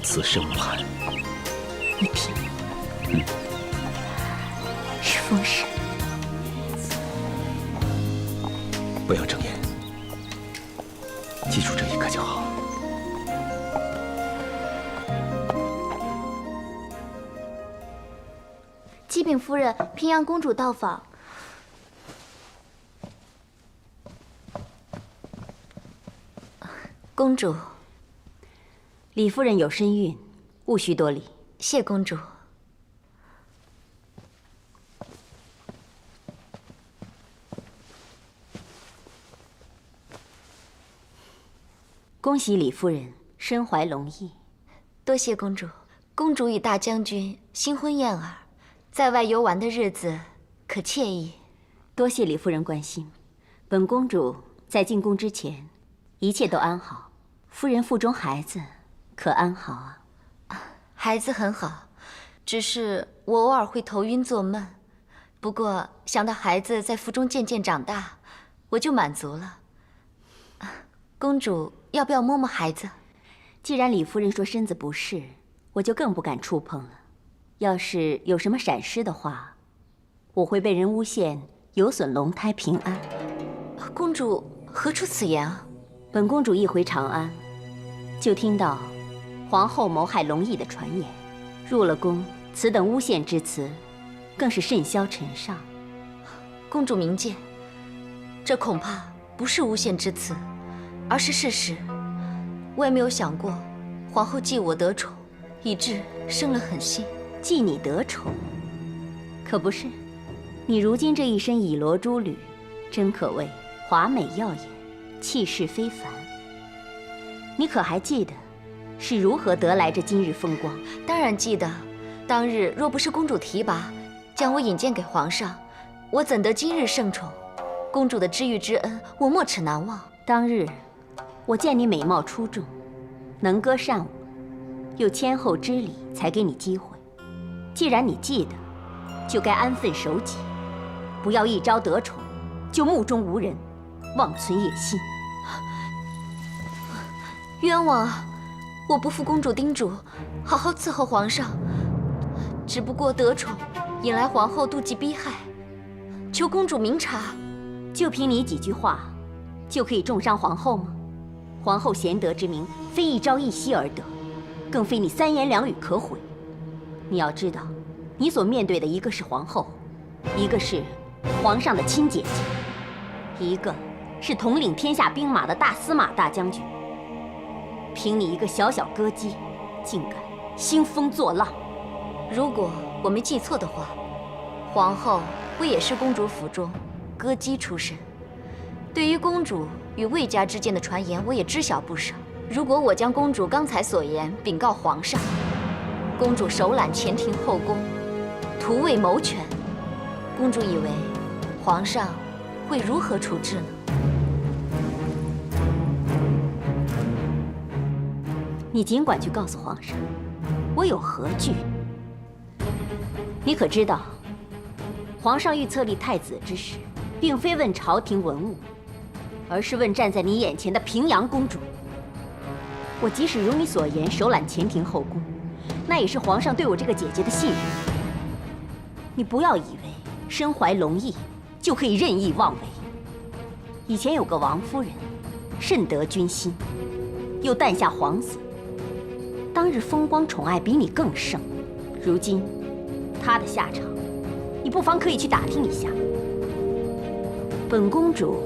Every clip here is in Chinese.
此生无憾。你听，是风声。不要睁眼，记住这一刻就好。启禀夫人，平阳公主到访。公主，李夫人有身孕，勿需多礼。谢公主。恭喜李夫人身怀龙翼。多谢公主。公主与大将军新婚燕尔，在外游玩的日子可惬意。多谢李夫人关心。本公主在进宫之前，一切都安好。夫人腹中孩子可安好啊？孩子很好，只是我偶尔会头晕做梦。不过想到孩子在腹中渐渐长大，我就满足了。公主要不要摸摸孩子？既然李夫人说身子不适，我就更不敢触碰了。要是有什么闪失的话，我会被人诬陷有损龙胎平安。公主何出此言啊？本公主一回长安，就听到皇后谋害龙翼的传言。入了宫，此等诬陷之词，更是甚嚣尘上。公主明鉴，这恐怕不是诬陷之词，而是事实。我也没有想过，皇后忌我得宠，以致生了狠心。忌你得宠，可不是？你如今这一身以罗珠履，真可谓华美耀眼，气势非凡。你可还记得是如何得来这今日风光？当然记得。当日若不是公主提拔，将我引荐给皇上，我怎得今日盛宠？公主的知遇之恩，我没齿难忘。当日我见你美貌出众，能歌善舞，又谦厚知礼，才给你机会。既然你记得，就该安分守己，不要一朝得宠就目中无人，妄存野心。冤枉啊！我不负公主叮嘱，好好伺候皇上。只不过得宠，引来皇后妒忌逼害，求公主明察。就凭你几句话，就可以重伤皇后吗？皇后贤德之名，非一朝一夕而得，更非你三言两语可毁。你要知道，你所面对的一个是皇后，一个是皇上的亲姐姐，一个是统领天下兵马的大司马大将军。凭你一个小小歌姬，竟敢兴风作浪！如果我没记错的话，皇后不也是公主府中歌姬出身？对于公主与魏家之间的传言，我也知晓不少。如果我将公主刚才所言禀告皇上，公主手揽前庭后宫，图为谋权，公主以为皇上会如何处置呢？你尽管去告诉皇上，我有何惧？你可知道，皇上欲册立太子之时，并非问朝廷文武，而是问站在你眼前的平阳公主。我即使如你所言手揽前庭后宫，那也是皇上对我这个姐姐的信任。你不要以为身怀龙翼就可以任意妄为。以前有个王夫人，甚得君心，又诞下皇子，当日风光宠爱比你更盛。如今她的下场，你不妨可以去打听一下。本公主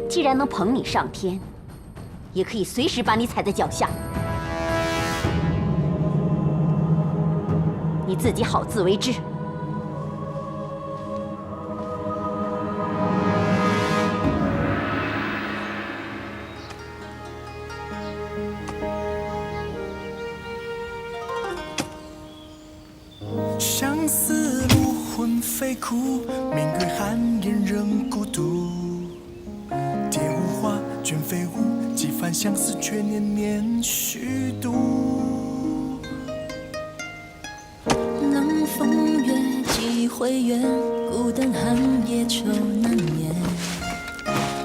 既然能捧你上天，也可以随时把你踩在脚下。你自己好自为之。相思入魂飞哭，明月寒烟仍孤独。天无花，卷飞舞，几番相思却年年虚度。冷风月，几回远，孤灯寒夜愁难眠。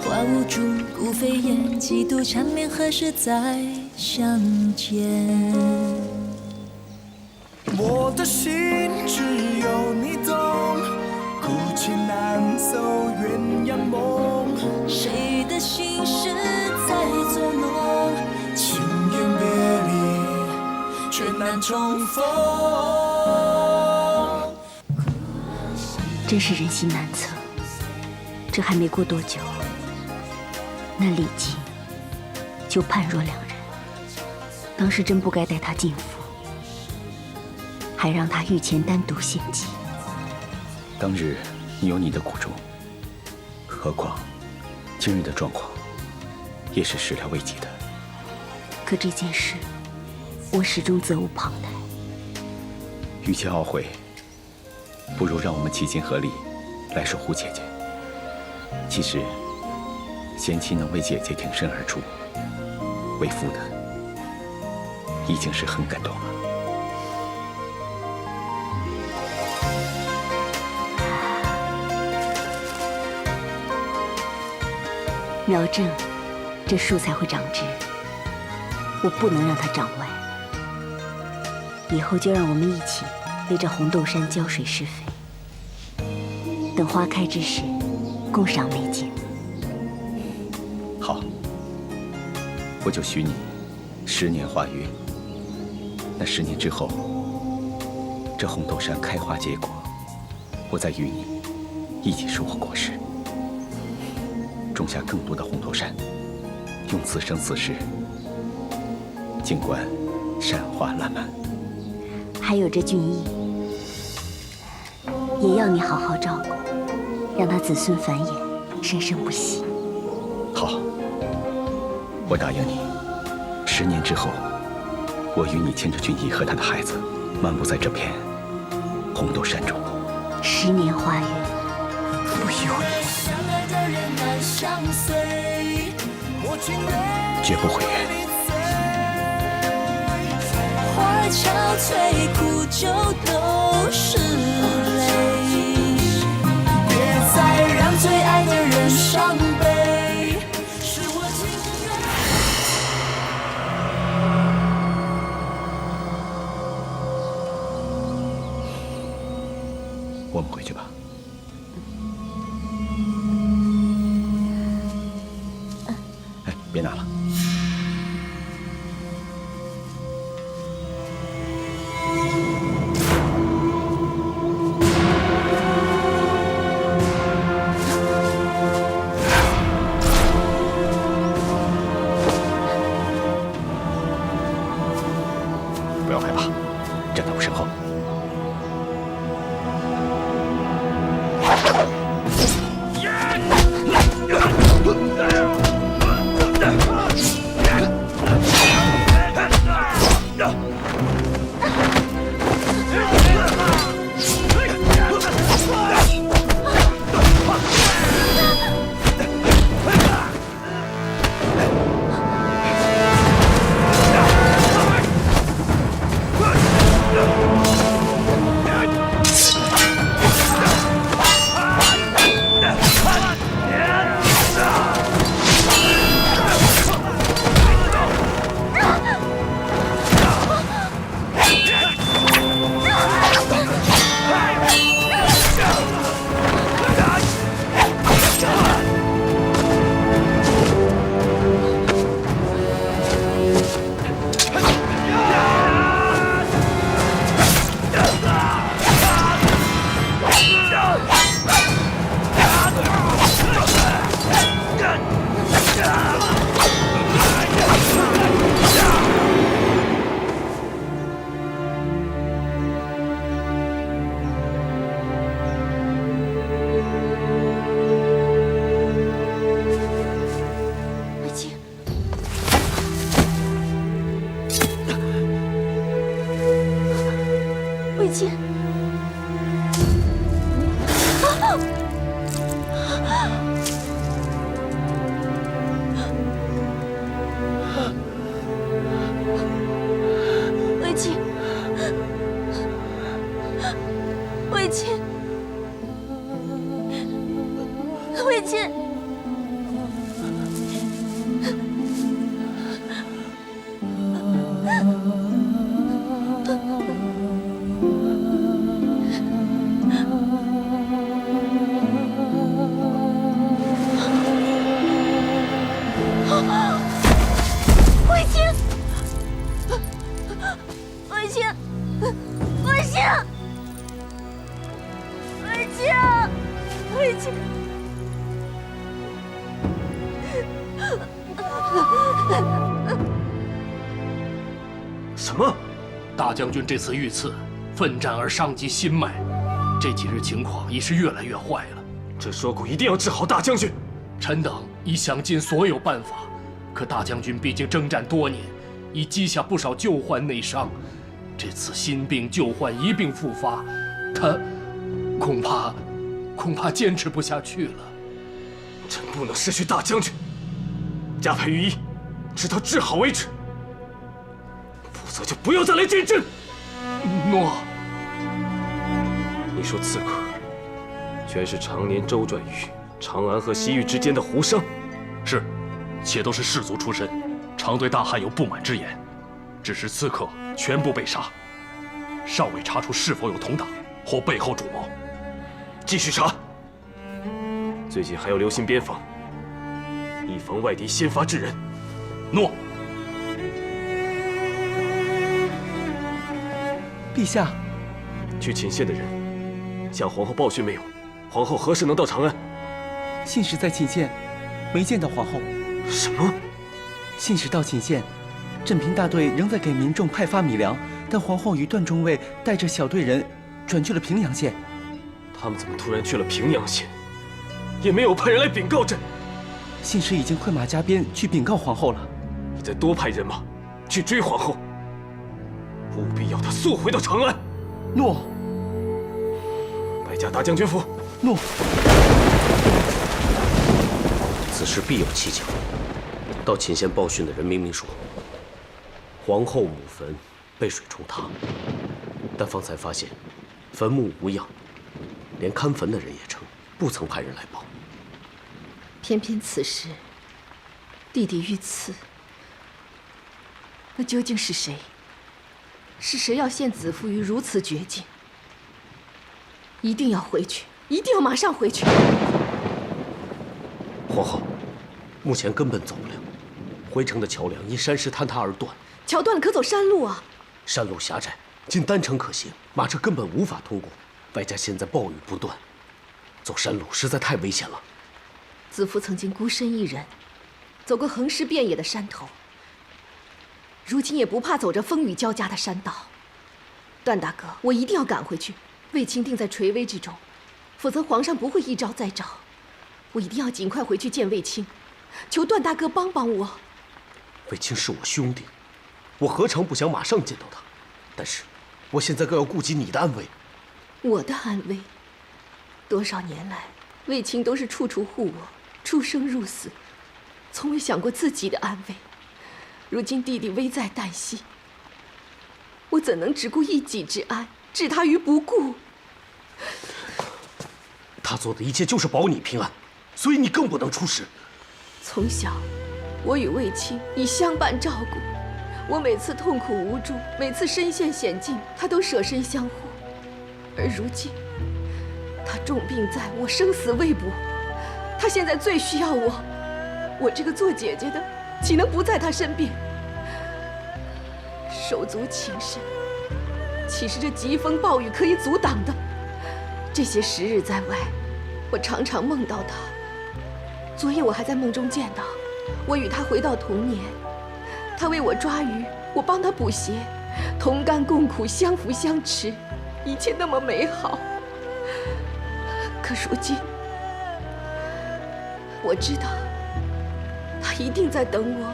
花无主，孤飞燕，几度缠绵，何时再相见？我的心只有你懂，哭泣难走鸳鸯梦。谁的心事在作弄？情愿别离，却难重逢。真是人心难测。这还没过多久，那李靖就判若两人。当时真不该带他进府，还让他御前单独献计。当日你有你的苦衷，何况今日的状况也是始料未及的。可这件事，我始终责无旁贷。与其懊悔，不如让我们齐心合力来守护姐姐。其实，贤妻能为姐姐挺身而出，为父的已经是很感动了。苗正，这树才会长枝，我不能让它长歪。以后就让我们一起围着红豆杉浇水施肥，等花开之时，共赏美景。好，我就许你10年花约。那10年之后，这红豆杉开花结果，我再与你一起收获果实，种下更多的红豆杉，用此生此世，静观山花烂漫。还有这俊逸，也要你好好照顾，让他子孙繁衍，生生不息。好，我答应你，10年之后，我与你牵着俊逸和他的孩子，漫步在这片红豆杉中。10年花月，不许悔。相爱的人难相随，我情愿绝不悔约。花憔悴，苦酒都是泪。别再让最爱的人伤悲，是我情愿。我们回去吧。哎，别拿了。不要害怕，站在我身后。魏晋，魏晋，魏晋，魏晋。清，不行，卫青，卫青。什么？大将军这次遇刺，奋战而伤及心脉，这几日情况已是越来越坏了。这说过一定要治好大将军。臣等已想尽所有办法，可大将军毕竟征战多年，已积下不少旧患内伤，这次新病旧患一并复发，他恐怕坚持不下去了。朕不能失去大将军，加派御医，直到治好为止。否则就不要再来见朕。诺。你说刺客全是常年周转于长安和西域之间的胡商？是，且都是士族出身，常对大汉有不满之言。只是刺客全部被杀，尚未查出是否有同党或背后主谋。继续查。最近还要留心边防，以防外敌先发制人。诺。陛下，去寝县的人向皇后报讯没有？皇后何时能到长安？信使在寝县，没见到皇后。什么？信使到寝县，镇平大队仍在给民众派发米粮，但皇后与段中尉带着小队人转去了平阳县。他们怎么突然去了平阳县？也没有派人来禀告朕。信使已经快马加鞭去禀告皇后了。你再多派人马去追皇后，务必要她速回到长安。诺。白家大将军府。诺。此事必有蹊跷。到寝县报讯的人明明说，皇后母坟被水冲塌，但方才发现坟墓无恙，连看坟的人也称不曾派人来报。偏偏此时弟弟遇刺，那究竟是谁？是谁要陷子父于如此绝境？一定要回去，一定要马上回去。皇后，目前根本走不了，回城的桥梁因山石坍塌而断。桥断了可走山路啊！山路狭窄，仅单程可行，马车根本无法通过。外加现在暴雨不断，走山路实在太危险了。子父曾经孤身一人，走过横尸遍野的山头，如今也不怕走着风雨交加的山道。段大哥，我一定要赶回去。卫青定在垂危之中，否则皇上不会一招再招。我一定要尽快回去见卫青，求段大哥帮帮我。卫青是我兄弟，我何尝不想马上见到他？但是，我现在更要顾及你的安危。我的安危？多少年来，卫青都是处处护我，出生入死，从未想过自己的安危。如今弟弟危在旦夕，我怎能只顾一己之安，置他于不顾？他做的一切就是保你平安，所以你更不能出事。从小，我与卫青以相伴照顾，我每次痛苦无助，每次身陷险境，他都舍身相护。而如今，他重病在我，生死未卜，他现在最需要我，我这个做姐姐的，岂能不在他身边？手足情深，岂是这疾风暴雨可以阻挡的？这些时日在外，我常常梦到他。昨夜我还在梦中见到，我与他回到童年，他为我抓鱼，我帮他补鞋，同甘共苦，相扶相持，一切那么美好。可如今，我知道他一定在等我，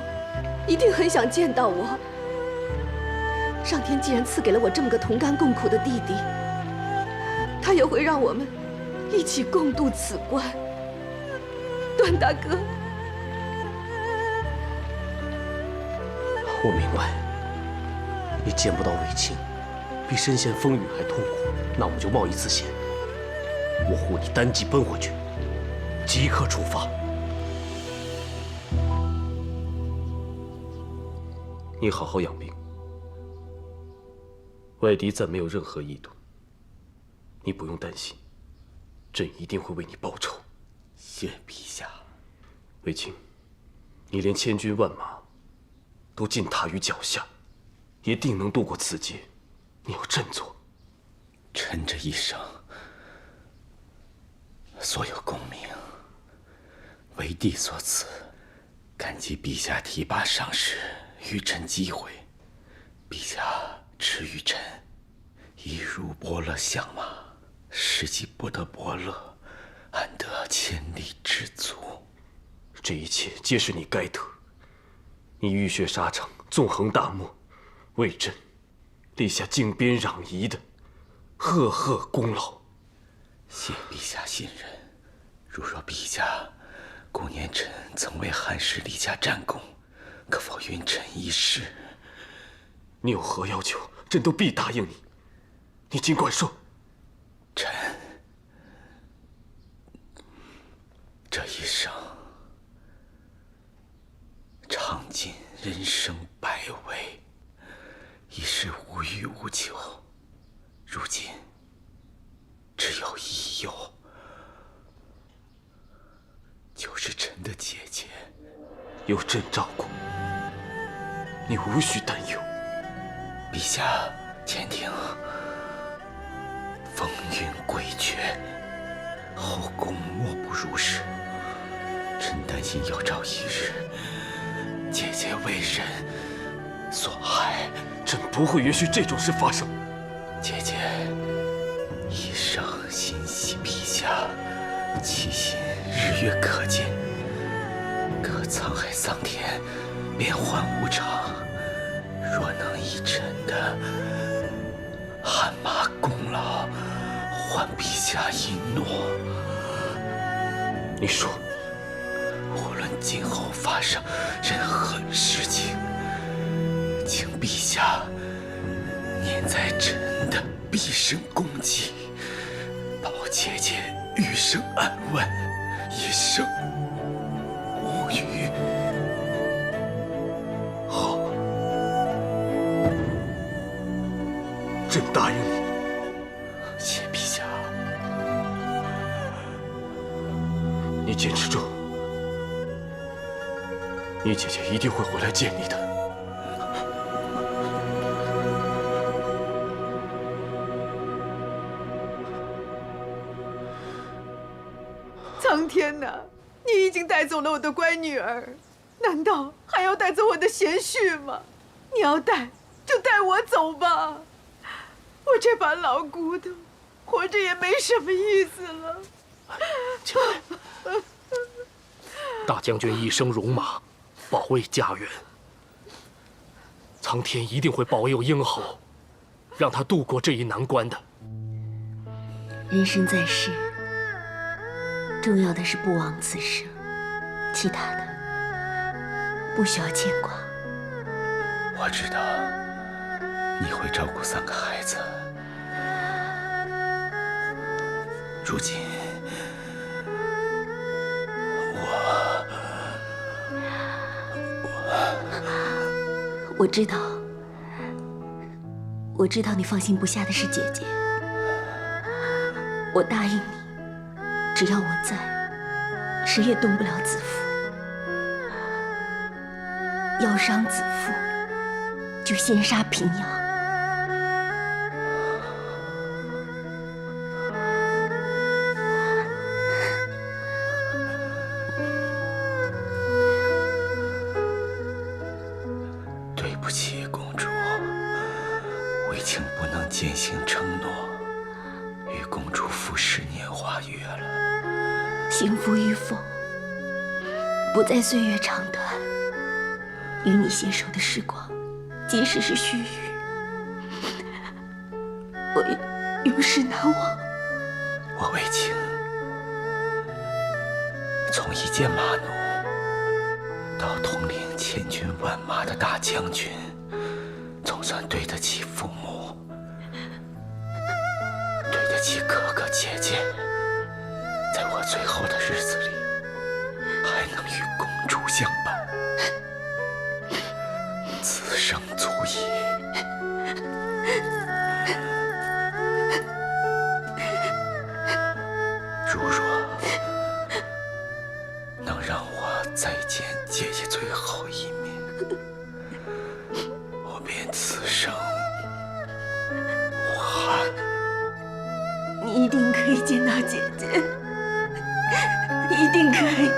一定很想见到我。上天既然赐给了我这么个同甘共苦的弟弟，他也会让我们一起共度此关。段大哥，我明白，你见不到卫青，比身陷风雨还痛苦，那我就冒一次险，我护你单骑奔回去，即刻出发。你好好养病，外敌暂没有任何意图，你不用担心，朕一定会为你报仇。谢陛下。卫青，你连千军万马都尽踏于脚下，也定能渡过此劫，你要振作。臣这一生，所有功名，为帝所赐，感激陛下提拔上士，与臣机会。陛下赐予臣一如伯乐相马，实际不得伯乐，安得千里之足？这一切皆是你该得。你浴血沙场，纵横大漠，为朕立下靖边攘夷的赫赫功劳。谢陛下信任。如若陛下顾念臣曾为汉室立下战功，可否允臣一试？你有何要求，朕都必答应你。你尽管说。臣这一生尝尽人生百味，一时无欲无求。如今只有一忧，就是臣的姐姐。有朕照顾，你无需担忧。陛下，前听风云诡谲，后宫莫不如是。臣担心有朝一日，姐姐为人所害。朕不会允许这种事发生。姐姐一生心系陛下，其心日月可见。可沧海桑田，变幻无常。若能以臣的汗马功劳换陛下一诺，你说，无论今后发生任何事情，请陛下念在臣的毕生功绩，保姐姐余生安稳，一生无虞。好，朕答应你。谢陛下。你坚持住，你姐姐一定会回来见你的。苍天哪！你已经带走了我的乖女儿，难道还要带走我的贤婿吗？你要带就带我走吧，我这把老骨头，活着也没什么意思了。起来，大将军一生戎马，保卫家园，苍天一定会保佑英侯，让他度过这一难关的。人生在世，重要的是不枉此生，其他的不需要牵挂。我知道你会照顾3个孩子，如今我知道，我知道你放心不下的是姐姐。我答应你，只要我在，谁也动不了子父。要伤子父，就先杀平阳。对不起，公主，为情不能践行承诺，与公主服10年华月了。幸福与否，不在岁月长短，与你携手的时光，即使是须臾，我也永世难忘。我为情，从一介马奴到统领千军万马的大将军，总算对得起父母，对得起哥哥姐姐。在我最后的日子里，还能与公主相伴，此生足矣。如若能让我再见姐姐最后一面，我便此生一定可以见到姐姐，一定可以。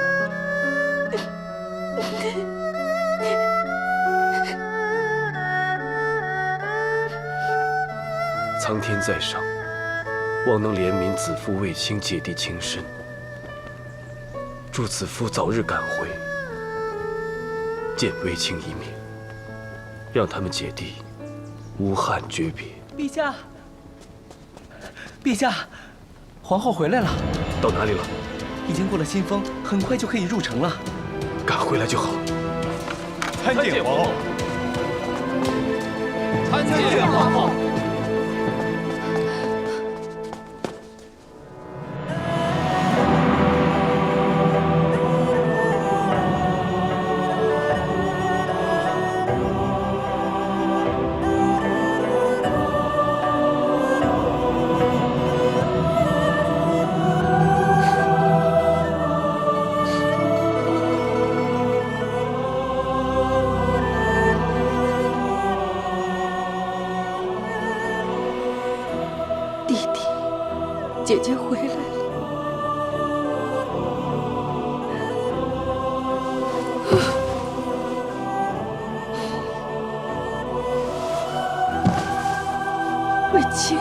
苍天在上，望能怜悯子夫卫青姐弟情深，祝子夫早日赶回，见卫青一面，让他们姐弟无憾诀别。陛下，陛下，皇后回来了。到哪里了？已经过了新丰，很快就可以入城了。赶回来就好。参见皇后。参见皇后。姐姐回来了。卫青，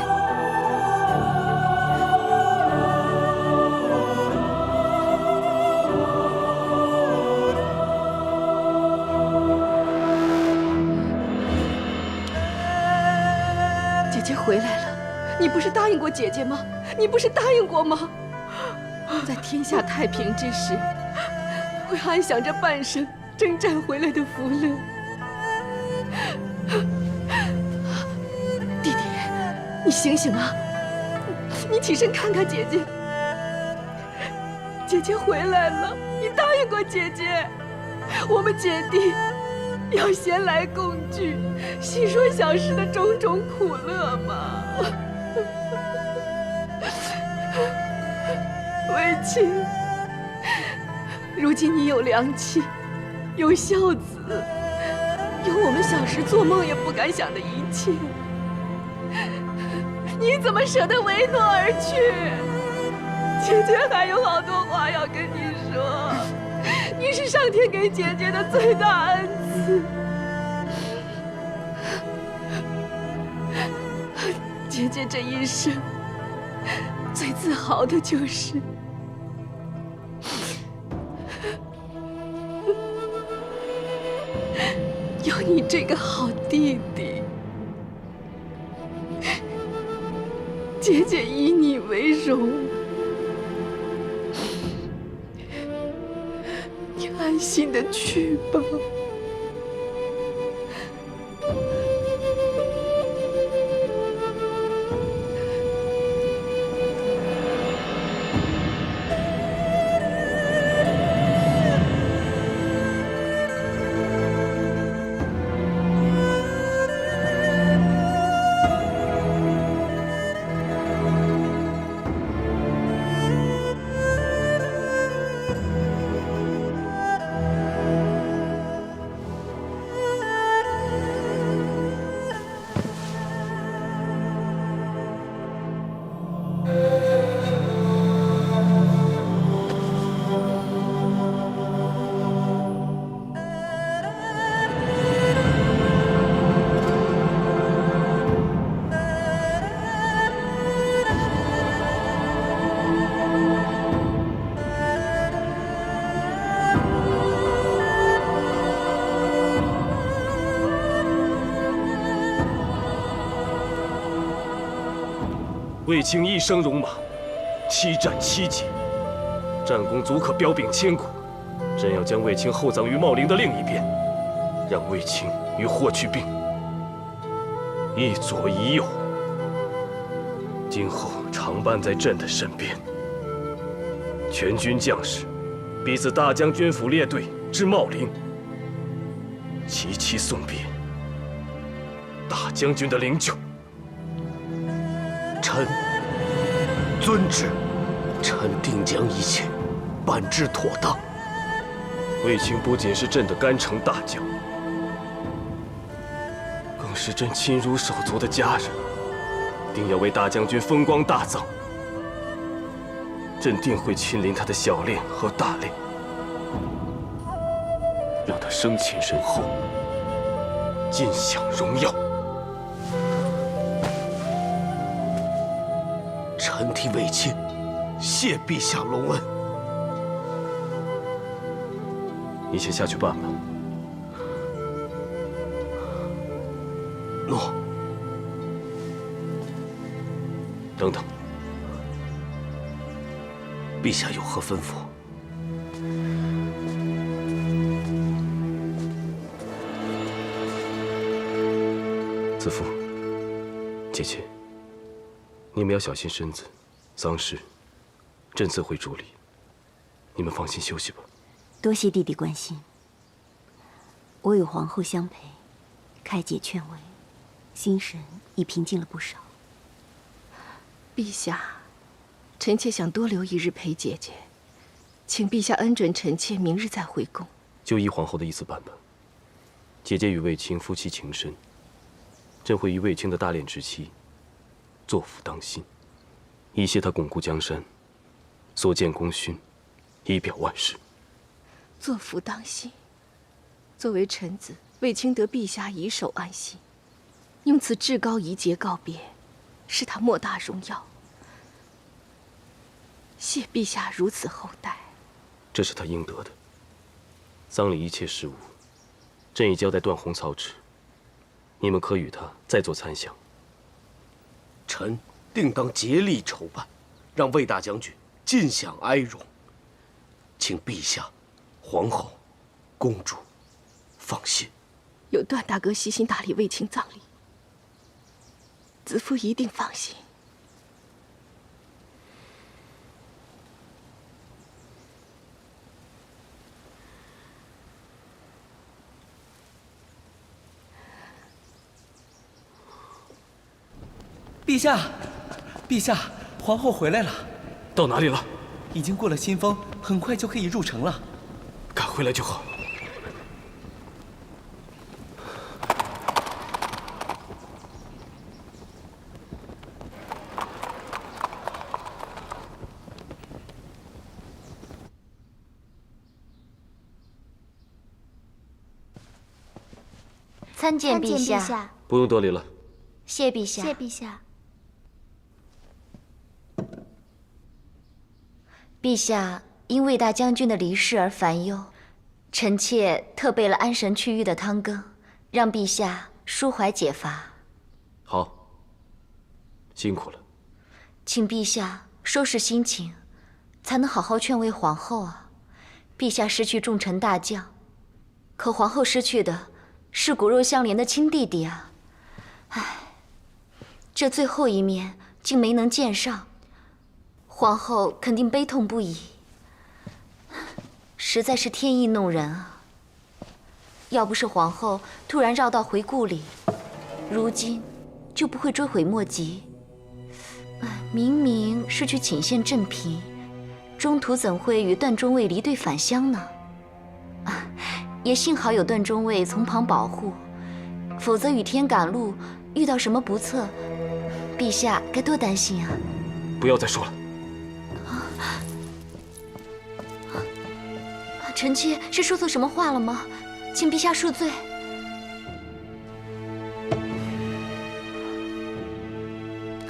姐姐回来了。你不是答应过姐姐吗？你不是答应过吗？在天下太平之时，会安享这半生征战回来的福乐。弟弟，你醒醒啊！你起身看看姐姐。姐姐回来了，你答应过姐姐，我们姐弟要先来共聚，细说小时的种种苦乐嘛。卫青，如今你有良妻，有孝子，有我们小时做梦也不敢想的一切，你怎么舍得唯诺而去？姐姐还有好多话要跟你说，你是上天给姐姐的最大恩赐。姐姐这一生最自豪的就是有你这个好弟弟。姐姐以你为荣，你安心的去吧。卫青一生戎马，7战7捷，战功足可彪炳千古。朕要将卫青厚葬于茂陵的另一边，让卫青与霍去病一左一右，今后常伴在朕的身边。全军将士必自大将军府列队至茂陵，齐齐送别大将军的灵柩。臣遵旨，臣定将一切办之妥当。卫青不仅是朕的干城大将，更是朕亲如手足的家人，定要为大将军风光大葬，朕定会亲临他的小练和大练，让他生前身后尽享荣耀。臣替卫青谢陛下隆恩。你先下去办吧。诺。等等，陛下有何吩咐？子父、姐姐，你们要小心身子，丧事朕自会处理，你们放心休息吧。多谢弟弟关心。我与皇后相陪，开解劝慰，心神已平静了不少。陛下，臣妾想多留一日陪姐姐，请陛下恩准臣妾明日再回宫。就依皇后的意思办吧。姐姐与卫青夫妻情深，朕会以卫青的大练之妻，作辅当心，以谢他巩固江山，所建功勋，以表万世。作福当心。作为臣子，卫青得陛下以手安心，用此至高仪节告别，是他莫大荣耀。谢陛下如此厚待，这是他应得的。丧礼一切事务，朕已交代段宏操持，你们可与他再做参详。臣定当竭力筹办，让魏大将军尽享哀荣。请陛下、皇后、公主放心。有段大哥悉心打理卫青葬礼，子父一定放心。陛下，陛下，皇后回来了。到哪里了？已经过了新丰，很快就可以入城了。赶回来就好。参见陛下。不用多礼了。谢陛下。谢陛下。陛下因魏大将军的离世而烦忧，臣妾特备了安神去郁的汤羹，让陛下舒怀解乏。好，辛苦了。请陛下收拾心情，才能好好劝慰皇后啊！陛下失去重臣大将，可皇后失去的是骨肉相连的亲弟弟啊！唉，这最后一面竟没能见上，皇后肯定悲痛不已，实在是天意弄人啊！要不是皇后突然绕道回故里，如今就不会追悔莫及。明明是去请献镇平，中途怎会与段中尉离队返乡呢？也幸好有段中尉从旁保护，否则雨天赶路遇到什么不测，陛下该多担心啊！不要再说了。臣妾是说错什么话了吗？请陛下恕罪。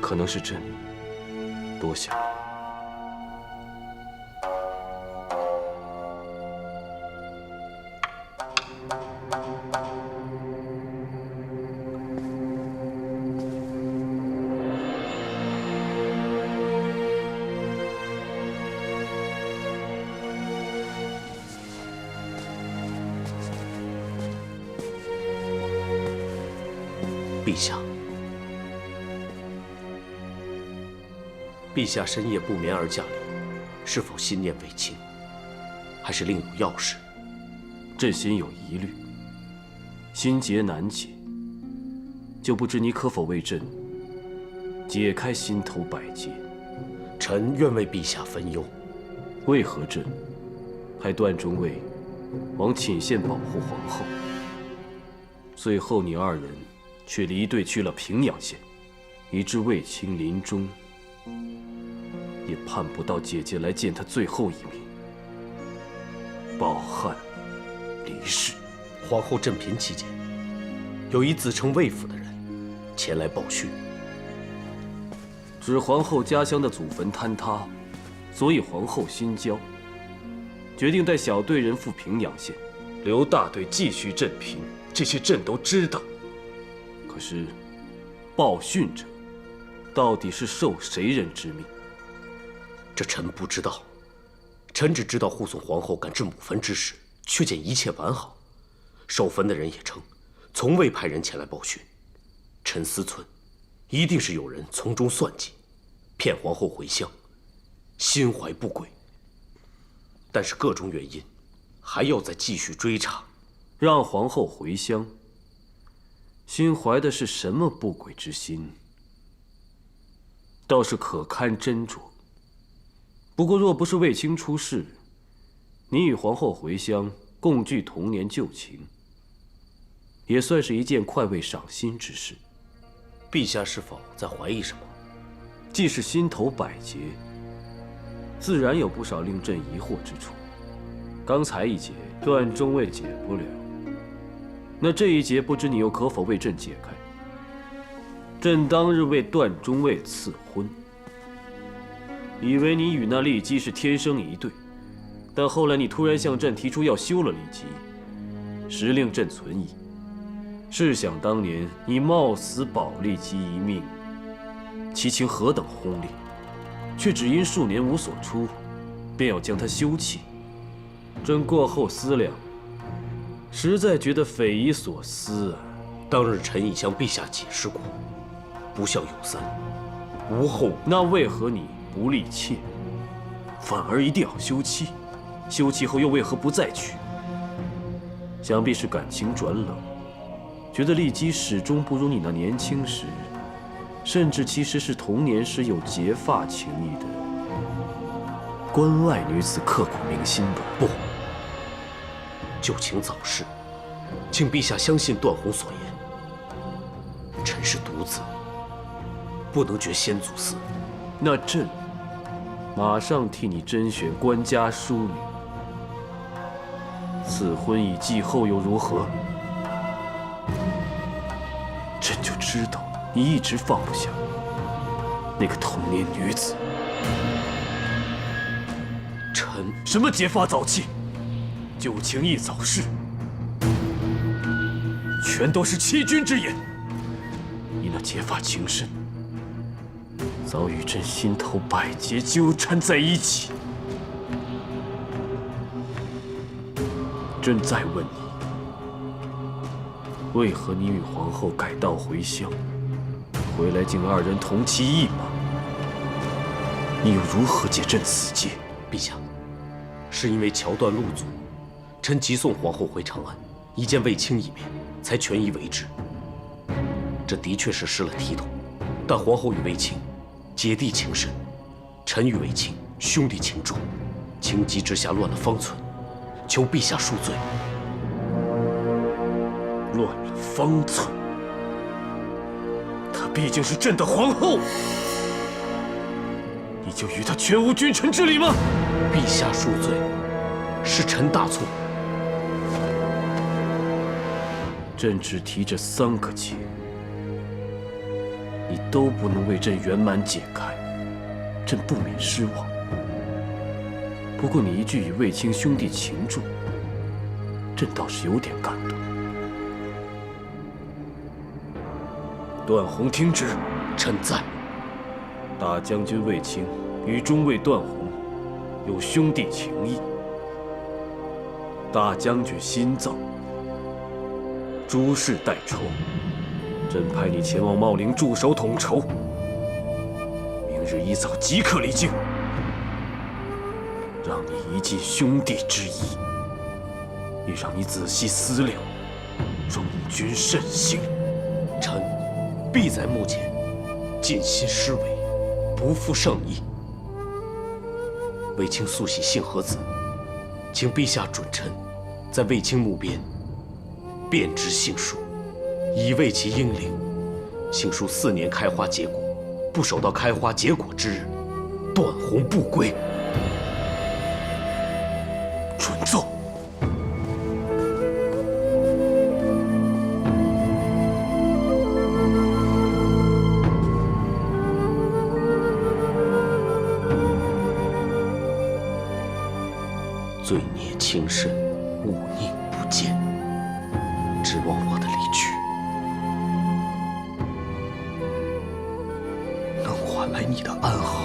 可能是朕多想。陛下，陛下深夜不眠而驾临，是否心念卫青，还是另有要事？朕心有疑虑，心结难解，就不知你可否为朕解开心头百结？臣愿为陛下分忧。为何朕派段中尉往寝县保护皇后，最后你二人却离队去了平阳县，以致卫青临终也盼不到姐姐来见他最后一面。抱憾离世。皇后振嫔期间，有一自称魏府的人前来报讯，指皇后家乡的祖坟坍塌，所以皇后心焦，决定带小队人赴平阳县，留大队继续镇平。这些朕都知道。可是，报讯者到底是受谁人之命？这臣不知道。臣只知道护送皇后赶至母坟之时，却见一切完好。守坟的人也称，从未派人前来报讯。臣思忖，一定是有人从中算计，骗皇后回乡，心怀不轨。但是各种原因，还要再继续追查。让皇后回乡，心怀的是什么不轨之心？倒是可堪斟酌。不过若不是卫青出事，你与皇后回乡，共聚童年旧情，也算是一件快慰赏心之事。陛下是否在怀疑什么？既是心头百结，自然有不少令朕疑惑之处。刚才一劫，段中尉解不了，那这一劫不知你又可否为朕解开？朕当日为段中尉赐婚，以为你与那骊姬是天生一对，但后来你突然向朕提出要休了骊姬，实令朕存疑。试想当年你冒死保骊姬一命，其情何等轰烈，却只因数年无所出，便要将她休弃。朕过后思量，实在觉得匪夷所思啊！当日臣已向陛下解释过，不孝有三，无后。那为何你不立妾，反而一定要休妻？休妻后又为何不再娶？想必是感情转冷，觉得骊姬始终不如你那年轻时，甚至其实是童年时有结发情谊的关外女子刻骨铭心吧？不，旧情早逝，请陛下相信段宏所言。臣是独子，不能绝先祖嗣。那朕马上替你甄选官家淑女。此婚已继后又如何？朕就知道你一直放不下那个童年女子。臣什么结发早弃，旧情亦早逝，全都是欺君之言。你那结发情深，早与朕心头百结纠缠在一起。朕再问你，为何你与皇后改道回乡，回来竟二人同骑一马？你又如何解朕此戒？陛下，是因为桥断路阻，臣急送皇后回长安，以见卫青一面，才权宜为之。这的确是失了体统，但皇后与卫青姐弟情深，臣与卫青兄弟情重，情急之下乱了方寸，求陛下恕罪。乱了方寸，她毕竟是朕的皇后，你就与她全无君臣之礼吗？陛下恕罪，是臣大错。朕只提这3个结，你都不能为朕圆满解开，朕不免失望。不过你一句与卫青兄弟情重，朕倒是有点感动。段宏听之，臣在。大将军卫青与中尉段宏有兄弟情谊，大将军心脏，诸事代筹，朕派你前往茂陵驻守统筹，明日一早即刻离京，让你一尽兄弟之义，也让你仔细思量，忠君慎行。臣必在墓前尽心施为，不负圣意。卫青素喜杏核子，请陛下准臣在卫青墓边遍植杏树，以慰其英灵。杏树4年开花结果，不守到开花结果之日，断鸿不归。准奏。罪孽轻深，勿宁不见。指望我的离去，能换来你的安好。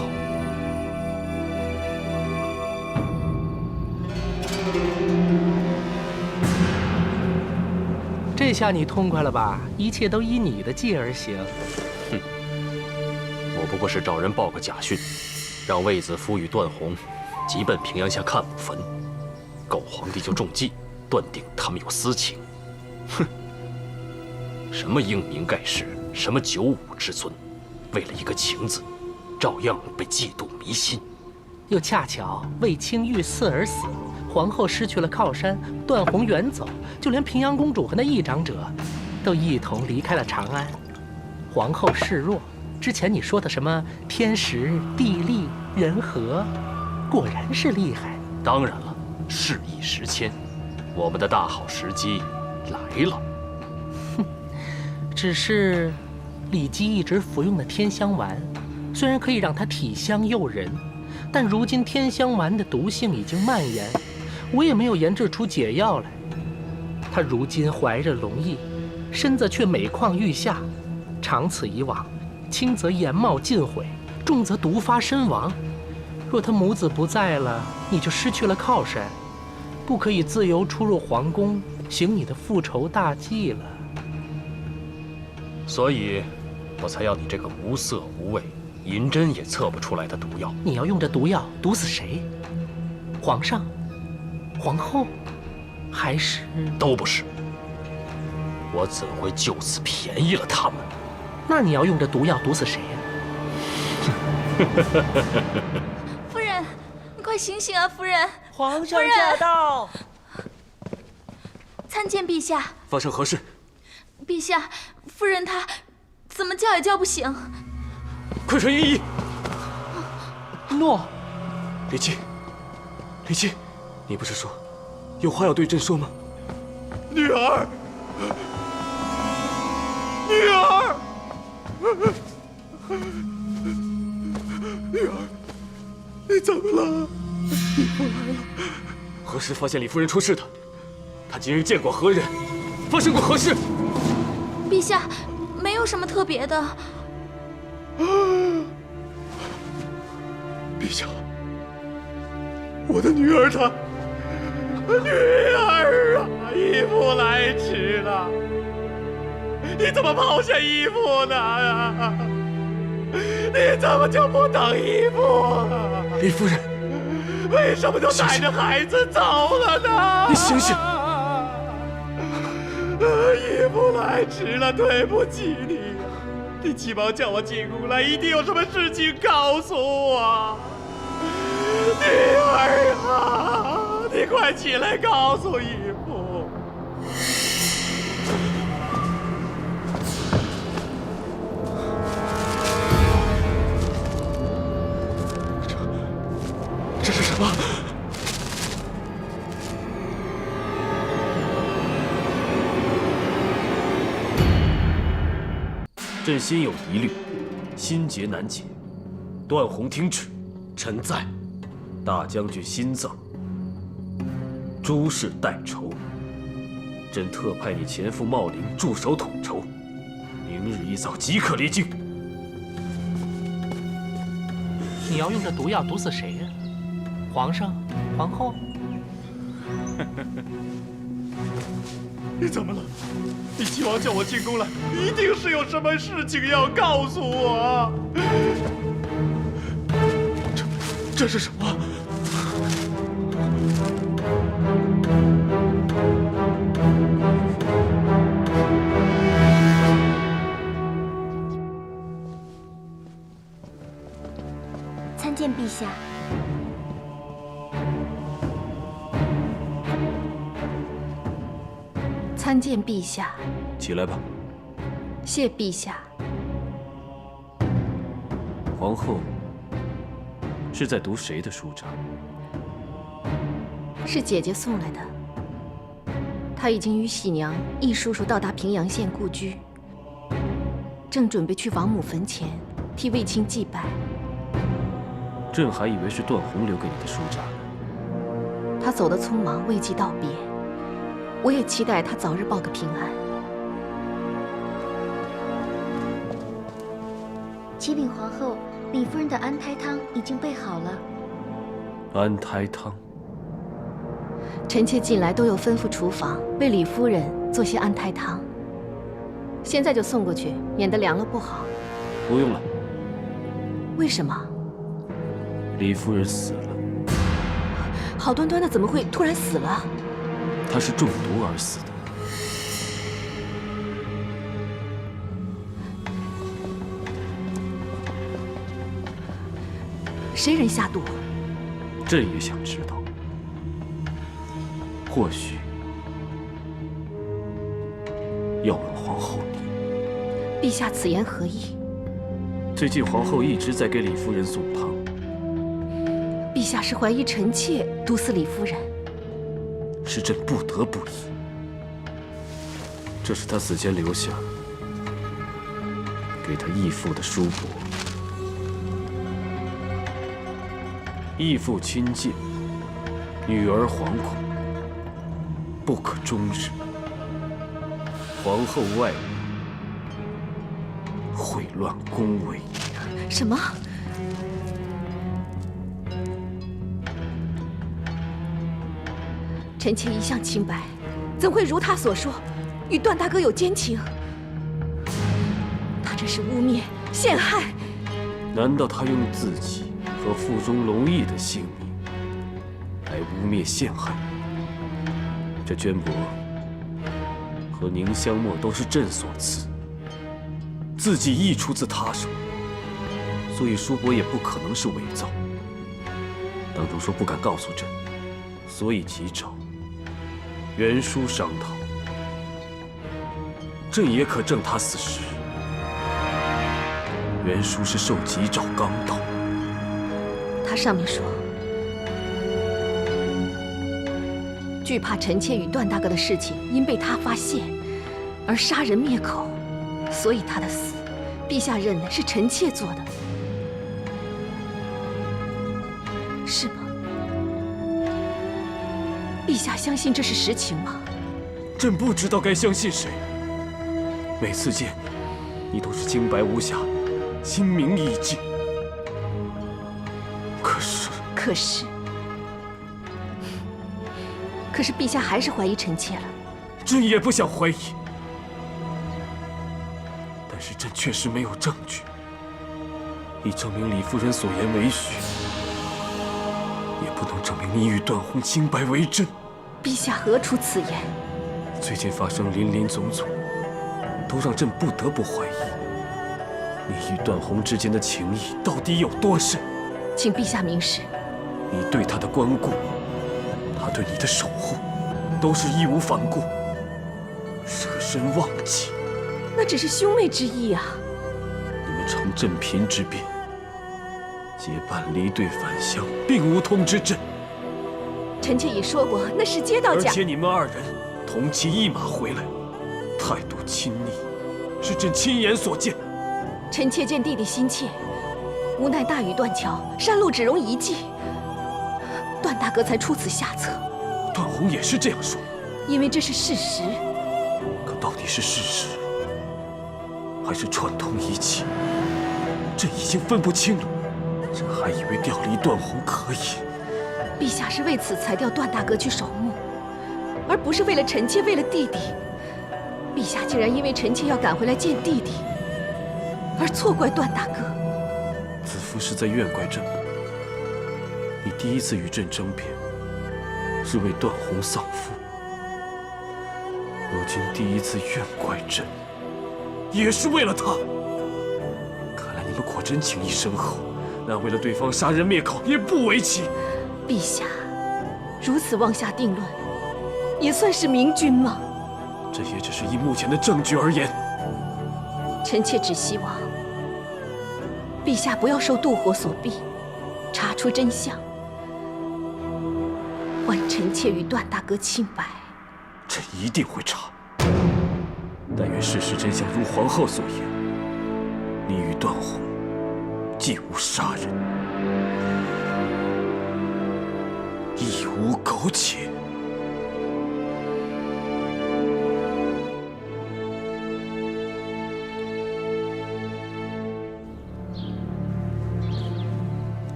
这下你痛快了吧？一切都依你的计而行。哼，我不过是找人报个假讯，让卫子夫与段宏急奔平阳下看母坟，狗皇帝就中计，断定他们有私情。哼，什么英明盖世，什么九五之尊，为了一个情字，照样被嫉妒迷信。又恰巧卫青遇刺而死，皇后失去了靠山，段宏远走，就连平阳公主和那议长者，都一同离开了长安。皇后示弱，之前你说的什么天时地利人和，果然是厉害。当然了，事已时迁，我们的大好时机来了。哼，只是李姬一直服用的天香丸，虽然可以让她体香诱人，但如今天香丸的毒性已经蔓延，我也没有研制出解药来。她如今怀着龙翼，身子却每况愈下，长此以往，轻则颜貌尽毁，重则毒发身亡。若她母子不在了，你就失去了靠山，不可以自由出入皇宫，行你的复仇大计了。所以，我才要你这个无色无味、银针也测不出来的毒药。你要用这毒药毒死谁？皇上、皇后，还是……都不是。我怎会就此便宜了他们？那你要用这毒药毒死谁呀？夫人，你快醒醒啊！夫人，皇上驾到！参见陛下。发生何事？陛下，夫人她怎么叫也叫不醒。快传御医。诺。李姬，李姬，你不是说有话要对朕说吗？女儿，女儿，女儿，你怎么了？你不来了？何时发现李夫人出事的？她今日见过何人？发生过何事？陛下，没有什么特别的。陛下，我的女儿她，女儿啊，义父来迟了，你怎么抛下义父呢？你怎么就不等义父啊？李夫人，为什么就带着孩子走了呢？你醒醒！义父来迟了，对不起你。你急忙叫我进宫来，一定有什么事情告诉我。女儿啊，你快起来告诉义父。这是什么？朕心有疑虑，心结难解。段宏听旨，臣在。大将军新葬，诸事代筹。朕特派你前赴茂陵驻守统筹，明日一早即可离京。你要用这毒药毒死谁呀？皇上、皇后？你怎么了？你急忙叫我进宫来，一定是有什么事情要告诉我。这是什么？参见陛下。参见陛下。起来吧。谢陛下。皇后，是在读谁的书札？是姐姐送来的。她已经与喜娘、易叔叔到达平阳县故居，正准备去王母坟前替卫青祭拜。朕还以为是段宏留给你的书札呢。他走得匆忙，未及道别。我也期待他早日报个平安。启禀皇后，李夫人的安胎汤已经备好了。安胎汤。臣妾近来都有吩咐厨房为李夫人做些安胎汤，现在就送过去，免得凉了不好。不用了。为什么？李夫人死了。好端端的怎么会突然死了？她是中毒而死的。谁人下毒？朕也想知道。或许要问皇后你。陛下此言何意？最近皇后一直在给李夫人送汤。陛下是怀疑臣妾毒死李夫人？是朕不得不疑。这是她死前留下给她义父的书帛。义父亲近，女儿惶恐，不可终日。皇后外侮，毁乱宫闱。什么？臣妾一向清白，怎会如他所说，与段大哥有奸情？他这是污蔑、陷害。难道他用自己和腹中龙翼的性命来污蔑陷害？这绢帛和凝香墨都是朕所赐，自己亦出自他手，所以书帛也不可能是伪造。当初说不敢告诉朕，所以急找袁书商讨，朕也可证他死时，袁书是受急召刚到。他上面说，惧怕臣妾与段大哥的事情因被他发现而杀人灭口，所以他的死，陛下认为是臣妾做的，是吗？陛下相信这是实情吗？朕不知道该相信谁。每次见你都是清白无瑕，心明意静。可是陛下还是怀疑臣妾了。朕也不想怀疑，但是朕确实没有证据，以证明李夫人所言为虚，也不能证明你与段宏清白为真。陛下何出此言？最近发生林林总总，都让朕不得不怀疑，你与段宏之间的情谊到底有多深？请陛下明示。你对他的关顾，他对你的守护，都是义无反顾，舍身忘己。那只是兄妹之义啊！你们成镇嫔之变，结伴离队返乡，并无通知朕。臣妾已说过，那是街道家。而且你们二人同骑一马回来，态度亲昵，是朕亲眼所见。臣妾见弟弟心切，无奈大雨断桥，山路只容一骑，段大哥才出此下策。段宏也是这样说，因为这是事实。可到底是事实，还是串通一气，朕已经分不清了。朕还以为调离段宏可以。陛下是为此才调段大哥去守墓，而不是为了臣妾，为了弟弟。陛下竟然因为臣妾要赶回来见弟弟，而错怪段大哥。子夫是在怨怪朕吗？你第一次与朕争辩，是为段宏丧父，如今第一次怨怪朕，也是为了他。看来你们果真情谊深厚，那为了对方杀人灭口也不为奇。陛下如此妄下定论，也算是明君吗？这也只是依目前的证据而言。臣妾只希望陛下不要受妒火所逼，查出真相，还臣妾与段大哥清白。朕一定会查。但愿事实真相如皇后所言，你与段宏既无杀人，亦无苟且。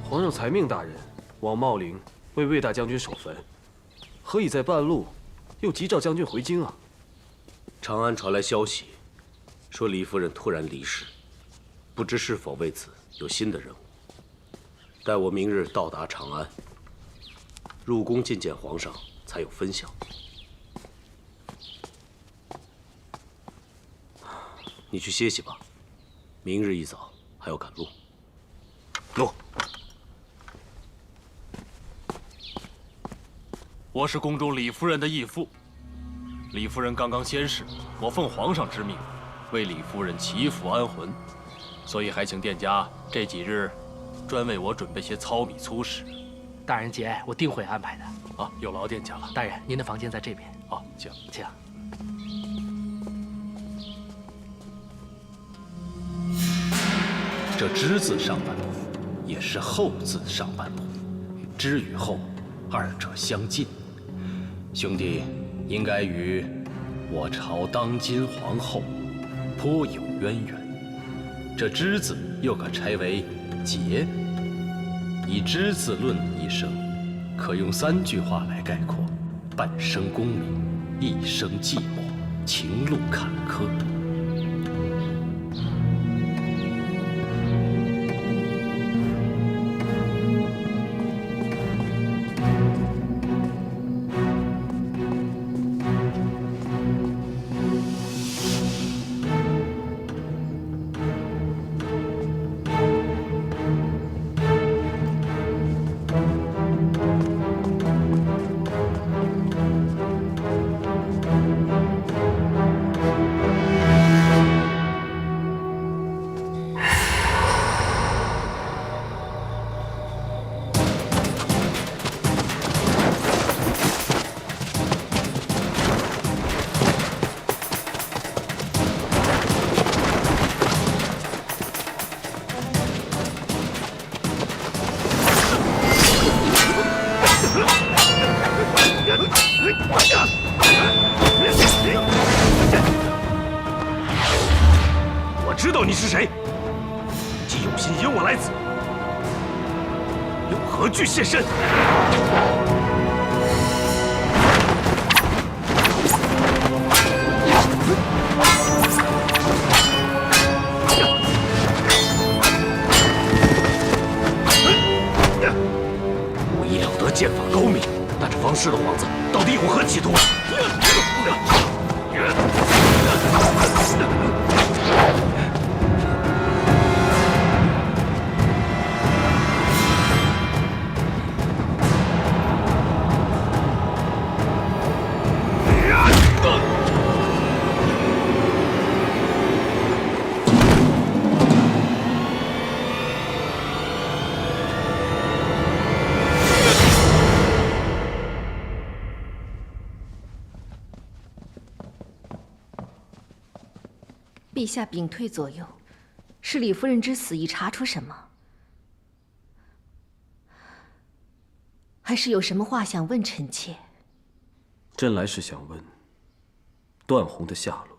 皇上裁命大人往茂陵为魏大将军守坟，何以在半路又急召将军回京啊？长安传来消息，说李夫人突然离世，不知是否为此有新的任务。待我明日到达长安，入宫觐见皇上，才有分晓。你去歇息吧，明日一早还要赶路。路。我是宫中李夫人的义父。李夫人刚刚仙逝，我奉皇上之命，为李夫人祈福安魂，所以还请店家这几日专为我准备些糙米粗食。大人节哀，我定会安排的。啊，有劳店家了。大人，您的房间在这边。哦，请请。这之字上半部也是后字上半部，之与后二者相近。兄弟应该与我朝当今皇后颇有渊源。这之字又可拆为节，以之字论一生，可用3句话来概括：半生功名，一生寂寞，情路坎坷。我知道你是谁，既有心引我来此，又何惧现身？我已了得剑法高明，但这方氏的皇子到底有何企图？陛下屏退左右，是李夫人之死已查出什么？还是有什么话想问臣妾？朕来是想问段宏的下落。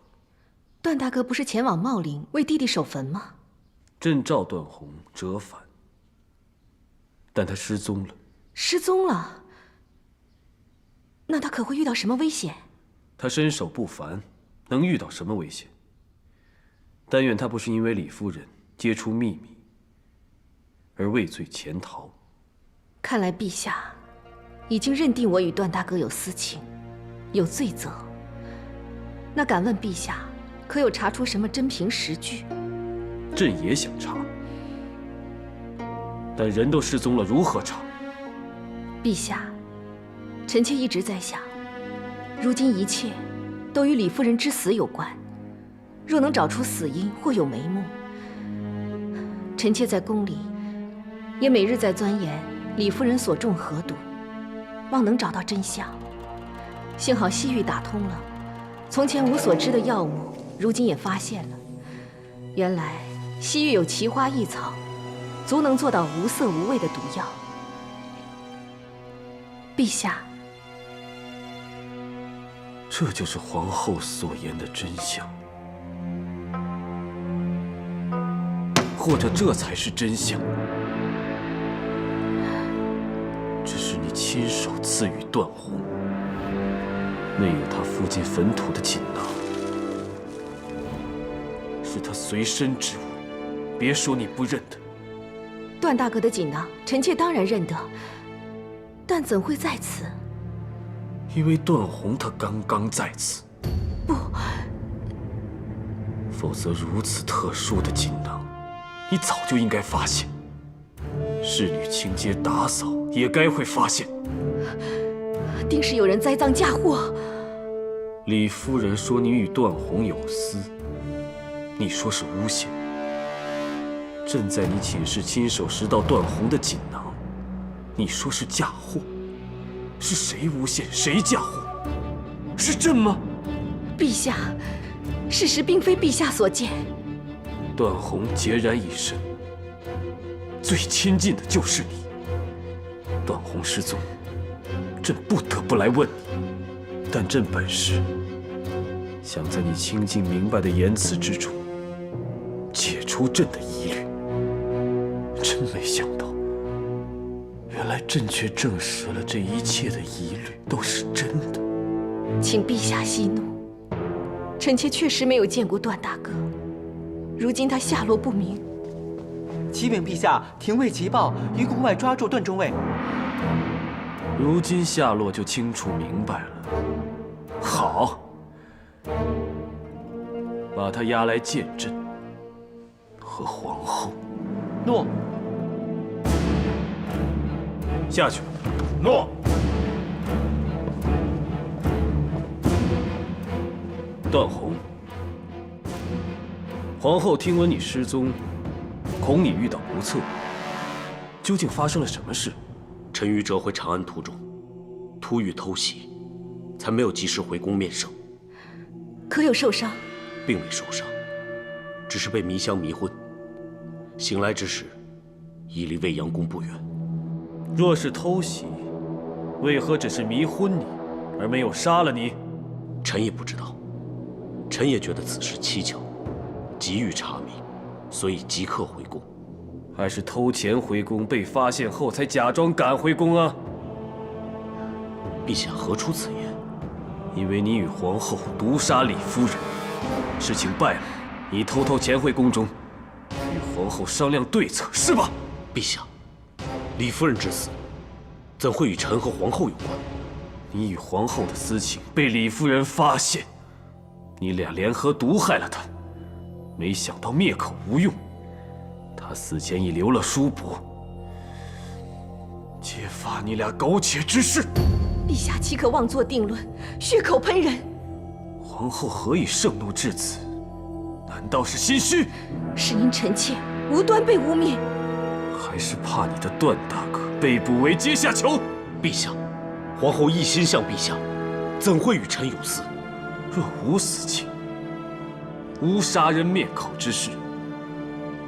段大哥不是前往茂陵为弟弟守坟吗？朕召段宏折返，但他失踪了。失踪了？那他可会遇到什么危险？他身手不凡，能遇到什么危险？但愿他不是因为李夫人揭出秘密而畏罪潜逃。看来陛下已经认定我与段大哥有私情，有罪责。那敢问陛下，可有查出什么真凭实据？朕也想查，但人都失踪了，如何查？陛下，臣妾一直在想，如今一切都与李夫人之死有关。若能找出死因或有眉目，臣妾在宫里也每日在钻研李夫人所中何毒，望能找到真相。幸好西域打通了，从前无所知的药物，如今也发现了。原来西域有奇花异草，足能做到无色无味的毒药。陛下，这就是皇后所言的真相，或者这才是真相。这是你亲手赐予段宏，内有他父亲坟土的锦囊，是他随身之物，别说你不认得。段大哥的锦囊，臣妾当然认得，但怎会在此？因为段宏他刚刚在此。不，否则如此特殊的锦囊，你早就应该发现。侍女清洁打扫也该会发现。定是有人栽赃嫁祸。李夫人说你与段宏有私，你说是诬陷。朕在你寝室亲手拾到段宏的锦囊，你说是嫁祸。是谁诬陷谁嫁祸？是朕吗？陛下，事实并非陛下所见。段宏孑然一身，最亲近的就是你。段宏失踪，朕不得不来问你。但朕本是想在你清净明白的言辞之中，解除朕的疑虑。真没想到，原来朕却证实了这一切的疑虑都是真的。请陛下息怒，臣妾确实没有见过段大哥，如今他下落不明。启禀陛下，廷尉急报，于宫外抓住段中尉。如今下落就清楚明白了。好，把他押来见朕和皇后。诺。下去。诺。段宏，皇后听闻你失踪，恐你遇到不测，究竟发生了什么事？臣于折回长安途中，突遇偷袭，才没有及时回宫面圣。可有受伤？并未受伤，只是被迷香迷昏。醒来之时，已离未央宫不远。若是偷袭，为何只是迷昏你，而没有杀了你？臣也不知道。臣也觉得此事蹊跷，急于查明，所以即刻回宫。还是偷钱回宫，被发现后才假装赶回宫啊？陛下何出此言？因为你与皇后毒杀李夫人，事情败了，你偷偷潜回宫中，与皇后商量对策，是吧？陛下，李夫人之死，怎会与臣和皇后有关？你与皇后的私情被李夫人发现，你俩联合毒害了她，没想到灭口无用。她死前已留了书帛，揭发你俩苟且之事。陛下岂可妄作定论，血口喷人？皇后何以盛怒至此？难道是心虚？是因臣妾无端被污蔑，还是怕你的段大哥被捕为阶下囚？陛下，皇后一心向陛下，怎会与臣有私？若无私情，无杀人灭口之事，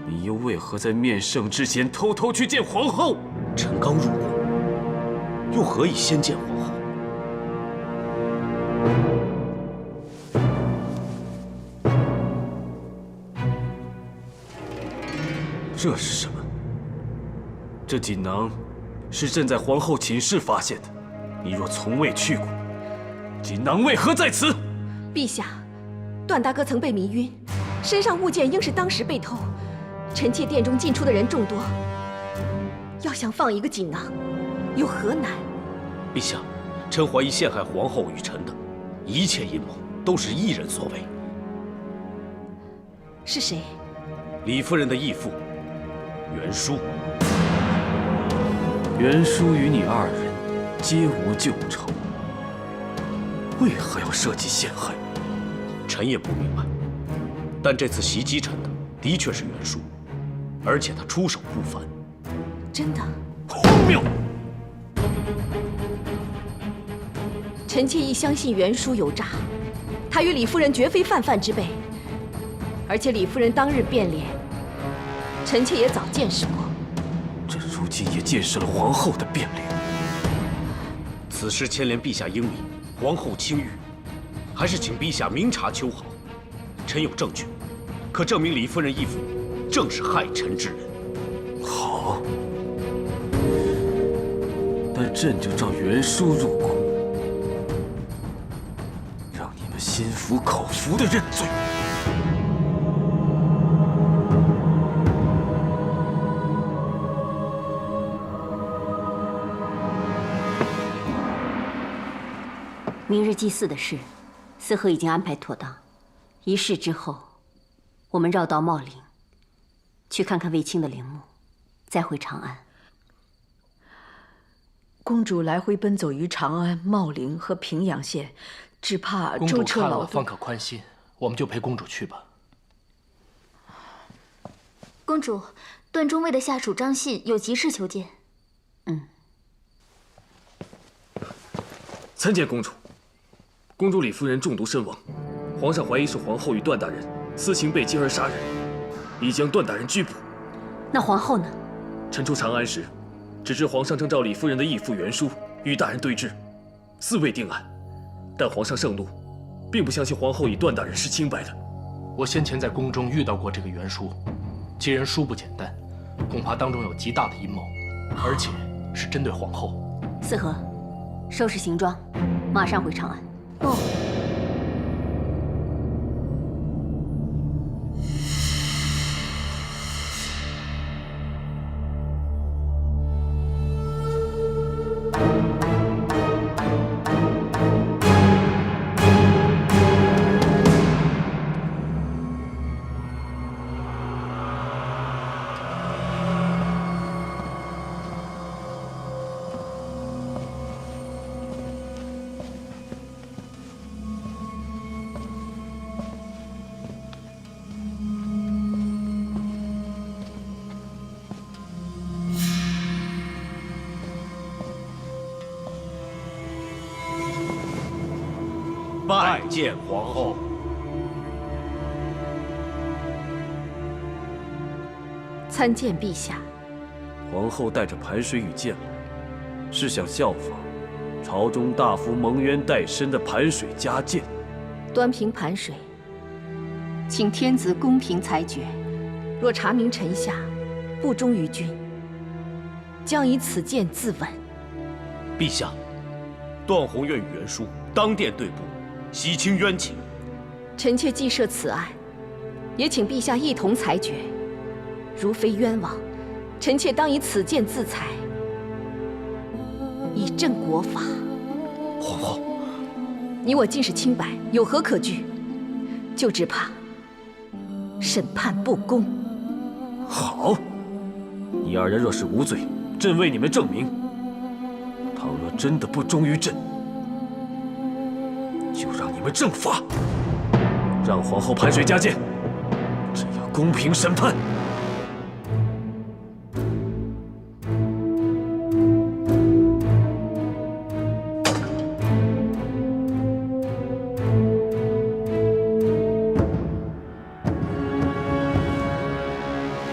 你又为何在面圣之前偷偷去见皇后？臣刚入宫，又何以先见皇后？这是什么？这锦囊是朕在皇后寝室发现的。你若从未去过，锦囊为何在此？陛下，段大哥曾被迷晕，身上物件应是当时被偷。臣妾殿中进出的人众多，要想放一个锦囊，有何难？陛下，臣怀疑陷害皇后与臣的一切阴谋都是一人所为。是谁？李夫人的义父袁叔。袁叔与你二人皆无旧仇，为何要设计陷害？臣也不明白。但这次袭击臣的确是袁术，而且他出手不凡。真的。荒谬！臣妾亦相信袁叔有诈，他与李夫人绝非泛泛之辈。而且李夫人当日变脸，臣妾也早见识过。朕如今也见识了皇后的变脸。此事牵连陛下英明，皇后清誉，还是请陛下明察秋毫。臣有证据，可证明李夫人义父正是害臣之人。好，那朕就召袁叔入宫，让你们心服口服的认罪。明日祭祀的事，司河已经安排妥当。仪式之后，我们绕道茂陵，去看看卫青的陵墓，再回长安。公主来回奔走于长安、茂陵和平阳县，只怕公主舟车劳顿。看了方可宽心，我们就陪公主去吧。公主，段中尉的下属张信有急事求见。参见公主。公主李夫人中毒身亡，皇上怀疑是皇后与段大人私情被奸而杀人，已将段大人拘捕。那皇后呢？臣出长安时，只知皇上正召李夫人的义父袁叔与大人对质，似未定案。但皇上盛怒，并不相信皇后与段大人是清白的。我先前在宫中遇到过这个袁叔，其人殊不简单，恐怕当中有极大的阴谋，而且是针对皇后。司河，收拾行装，马上回长安。哦。拜见皇后。参见陛下。皇后带着盘水与剑来，是想效仿朝中大夫蒙冤在身的盘水加剑。端平盘水，请天子公平裁决。若查明臣下不忠于君，将以此剑自刎。陛下，段宏愿与袁叔当殿对簿，洗清冤情。臣妾既设此案，也请陛下一同裁决。如非冤枉，臣妾当以此剑自裁，以正国法。皇后，你我尽是清白，有何可惧？就只怕审判不公。好，你二人若是无罪，朕为你们证明。倘若真的不忠于朕，就让你们正法，让皇后盘水加剑，朕要公平审判。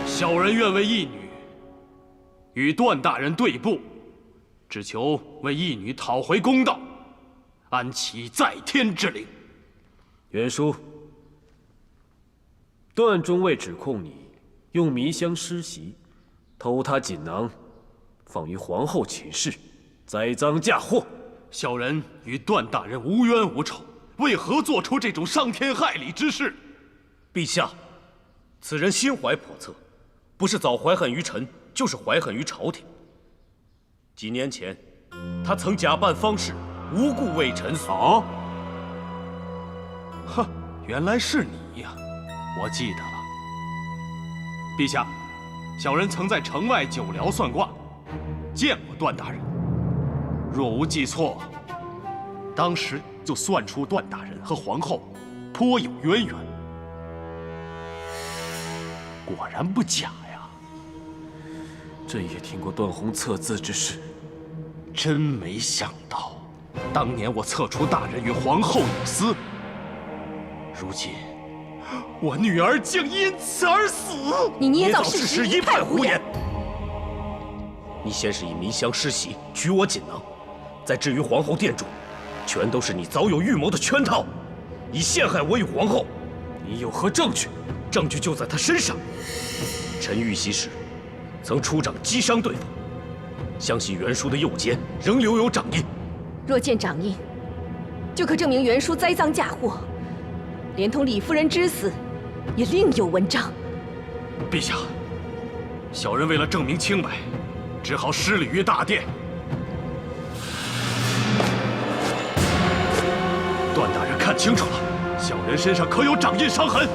小人愿为义女与段大人对簿，只求为义女讨回公道，安其在天之灵。袁叔，段中尉指控你用迷香施袭，偷他锦囊，放于皇后寝室，栽赃嫁祸。小人与段大人无冤无仇，为何做出这种伤天害理之事？陛下，此人心怀叵测，不是早怀恨于臣，就是怀恨于朝廷。几年前，他曾假扮方士，无故为臣死。哦，哼，原来是你呀！我记得了。陛下，小人曾在城外酒寮算卦，见过段大人。若无记错，当时就算出段大人和皇后颇有渊源。果然不假呀！朕也听过段宏测字之事，真没想到，当年我测出大人与皇后有私，如今我女儿竟因此而死。你捏造事事实，一派胡言。你先是以迷香施袭，娶我锦囊，再至于皇后殿主，全都是你早有预谋的圈套，以陷害我与皇后。你有何证据？证据就在他身上。臣遇袭时，曾出掌击伤对方，相信袁叔的右肩仍留有掌印。若见掌印，就可证明袁叔栽赃嫁祸，连同李夫人之死，也另有文章。陛下，小人为了证明清白，只好失礼于大殿。段大人看清楚了，小人身上可有掌印伤痕。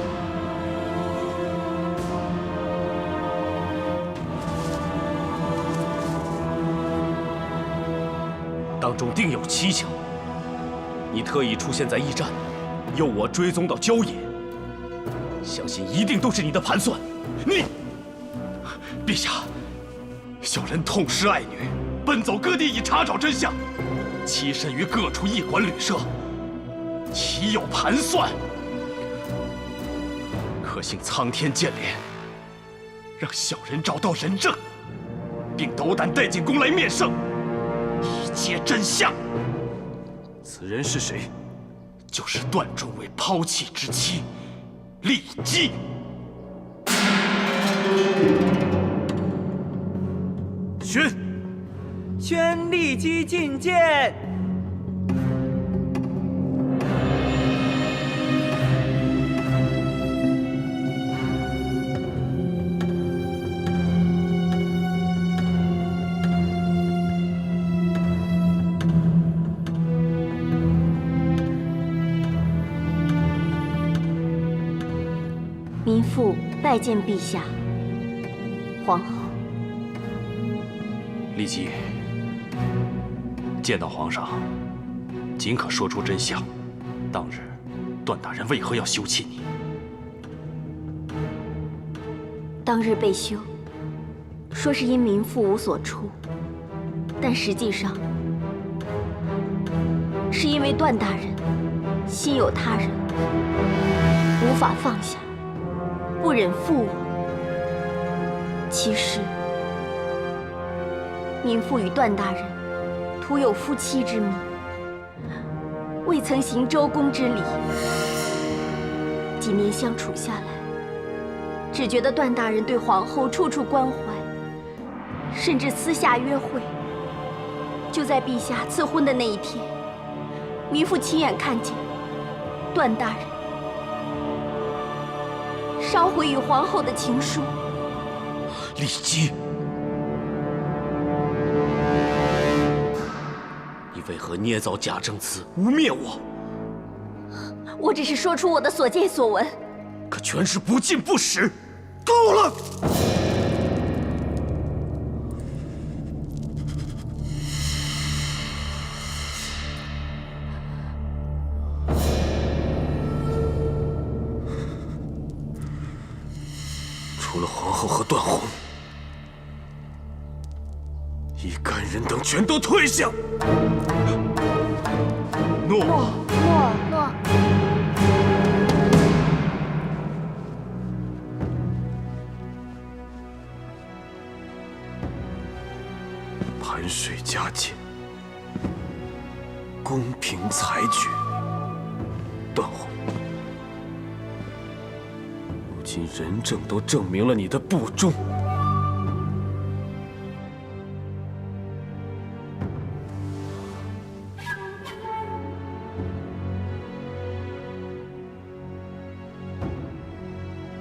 当中定有蹊跷。你特意出现在驿站，诱我追踪到郊野，相信一定都是你的盘算。你，陛下，小人痛失爱女，奔走各地以查找真相，栖身于各处驿馆旅社，岂有盘算？可幸苍天见怜，让小人找到人证，并斗胆带进宫来面圣，一揭真相。此人是谁？就是段中尉抛弃之妻骊姬。宣骊姬觐见。民妇拜见陛下。皇后。骊姬，见到皇上，尽可说出真相。当日，段大人为何要休弃你？当日被休，说是因民妇无所出，但实际上是因为段大人心有他人，无法放下，不忍负我。其实，民妇与段大人徒有夫妻之名，未曾行周公之礼。几年相处下来，只觉得段大人对皇后处处关怀，甚至私下约会。就在陛下赐婚的那一天，民妇亲眼看见段大人烧毁与皇后的情书。骊姬，你为何捏造假证词，污蔑我？我只是说出我的所见所闻，可全是不尽不实。够了！除了皇后和段宏，一干人等全都退下！诺。盘水加减，公平裁决。段宏，如今人证都证明了你的不忠。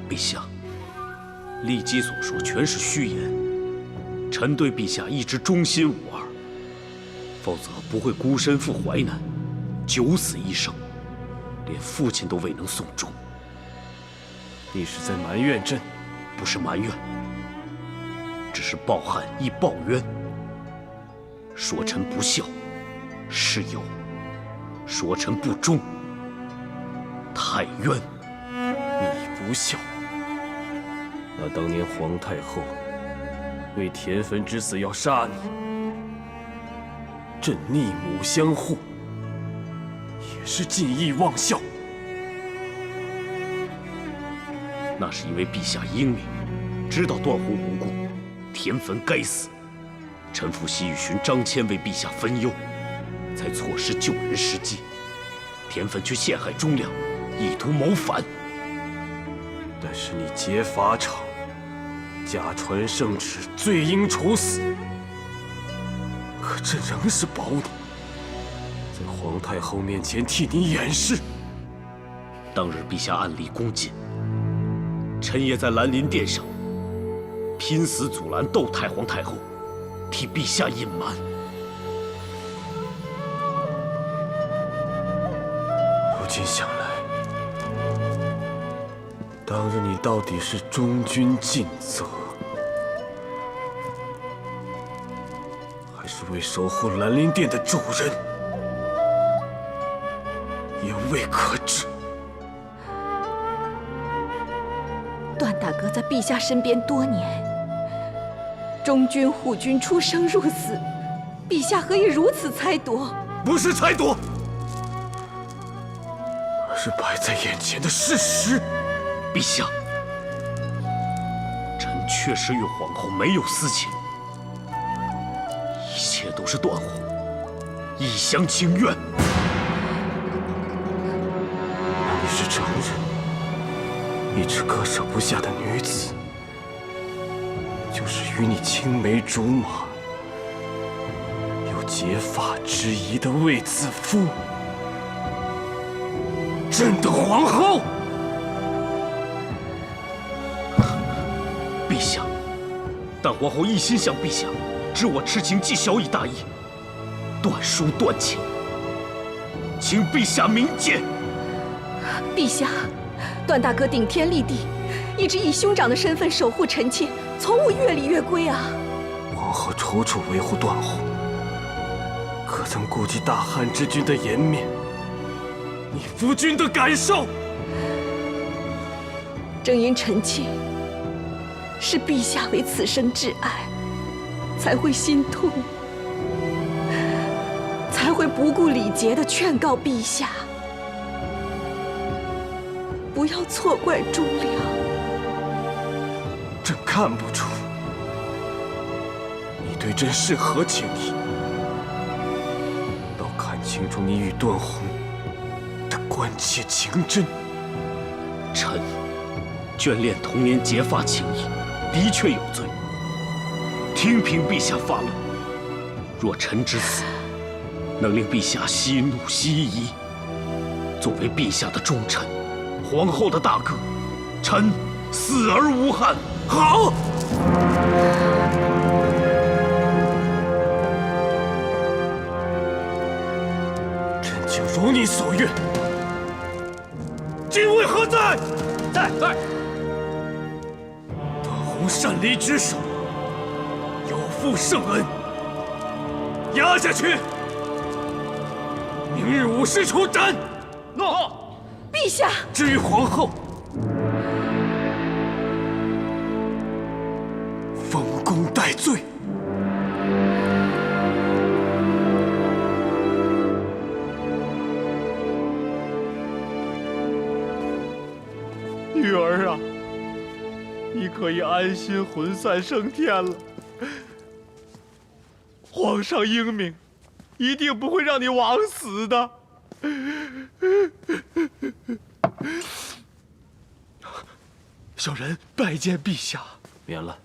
陛下，骊姬所说全是虚言。臣对陛下一直忠心无二，否则不会孤身赴淮南，九死一生，连父亲都未能送终。你是在埋怨朕？不是埋怨，只是报汉亦报冤。说臣不孝，是有；说臣不忠，太冤。你不孝，那当年皇太后为田汾之死要杀你，朕逆母相护，也是尽义忘孝。那是因为陛下英明，知道段宏无辜，田汾该死。臣父西域寻张骞为陛下分忧，才错失救人时机。田汾却陷害忠良，意图谋反。但是你劫法场，假传圣旨，罪应处死。可朕仍是保你，在皇太后面前替你掩饰。当日陛下暗立宫禁，臣也在兰陵殿上拼死阻拦窦太皇太后，替陛下隐瞒。如今想来，当日你到底是忠君尽责，还是为守护兰陵殿的主人，也未可知。段大哥在陛下身边多年，忠君护君，出生入死，陛下何以如此猜夺？不是猜夺，而是摆在眼前的事实。陛下，臣确实与皇后没有私情，一切都是段宏一厢情愿。那你是承认，一直割舍不下的女子，就是与你青梅竹马、有结发之谊的卫子夫，朕的皇后。陛下，但皇后一心向陛下，知我痴情既小以大义，断书断情，请陛下明鉴。陛下，段大哥顶天立地，一直以兄长的身份守护臣妾，从无越礼越规啊！皇后处处维护段宏，可曾顾及大汉之君的颜面，你夫君的感受？正因臣妾视陛下为此生挚爱，才会心痛，才会不顾礼节地劝告陛下，不要错怪忠良。朕看不出你对朕是何情谊，倒看清楚你与段宏的关切情真。臣眷恋童年结发情谊，的确有罪。听凭陛下发落，若臣之死能令陛下息怒息疑，作为陛下的忠臣，皇后的大哥，臣死而无憾。好，朕就如你所愿。禁卫何在？在。段宏擅离职守，有负圣恩，押下去。明日午时处斩。诺。陛下。至于皇后，封功戴罪。女儿啊，你可以安心魂散升天了。皇上英明，一定不会让你枉死的。小人拜见陛下。免了。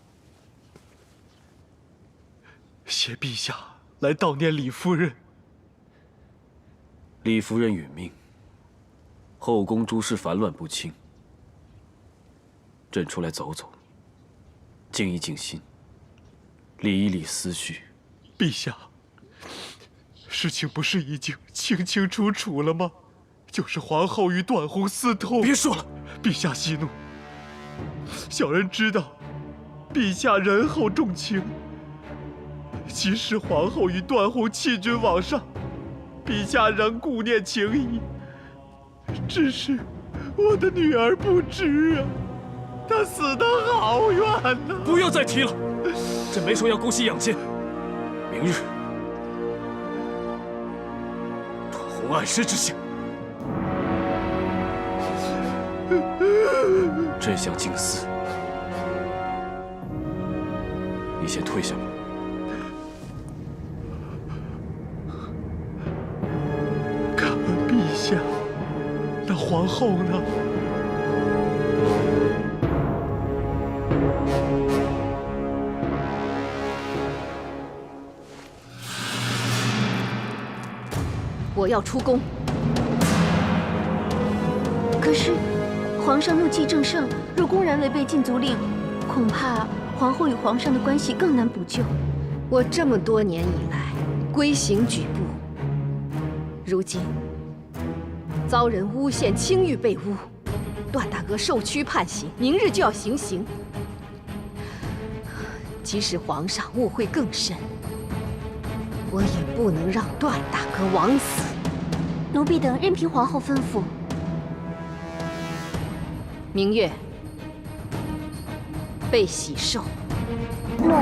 谢陛下来悼念李夫人。李夫人殒命，后宫诸事烦乱不清。朕出来走走，静一静心，理一理思绪。陛下，事情不是已经清清楚楚了吗？就是皇后与段宏私通。别说了，陛下息怒。小人知道，陛下仁厚重情。即使皇后与段宏弃君罔上，陛下仍顾念情谊。只是我的女儿不知啊，她死得好冤呐！不要再提了，朕没说要姑息养奸。明日，断红暗师之下，朕想静思，你先退下吧。敢问陛下，那皇后呢？我要出宫。可是，皇上怒气正盛，若公然违背禁足令，恐怕皇后与皇上的关系更难补救。我这么多年以来规行矩步，如今遭人诬陷，清誉被诬，段大哥受屈判刑，明日就要行刑。即使皇上误会更深，我也不能让段大哥枉死。奴婢等任凭皇后吩咐。明月，被喜寿。诺。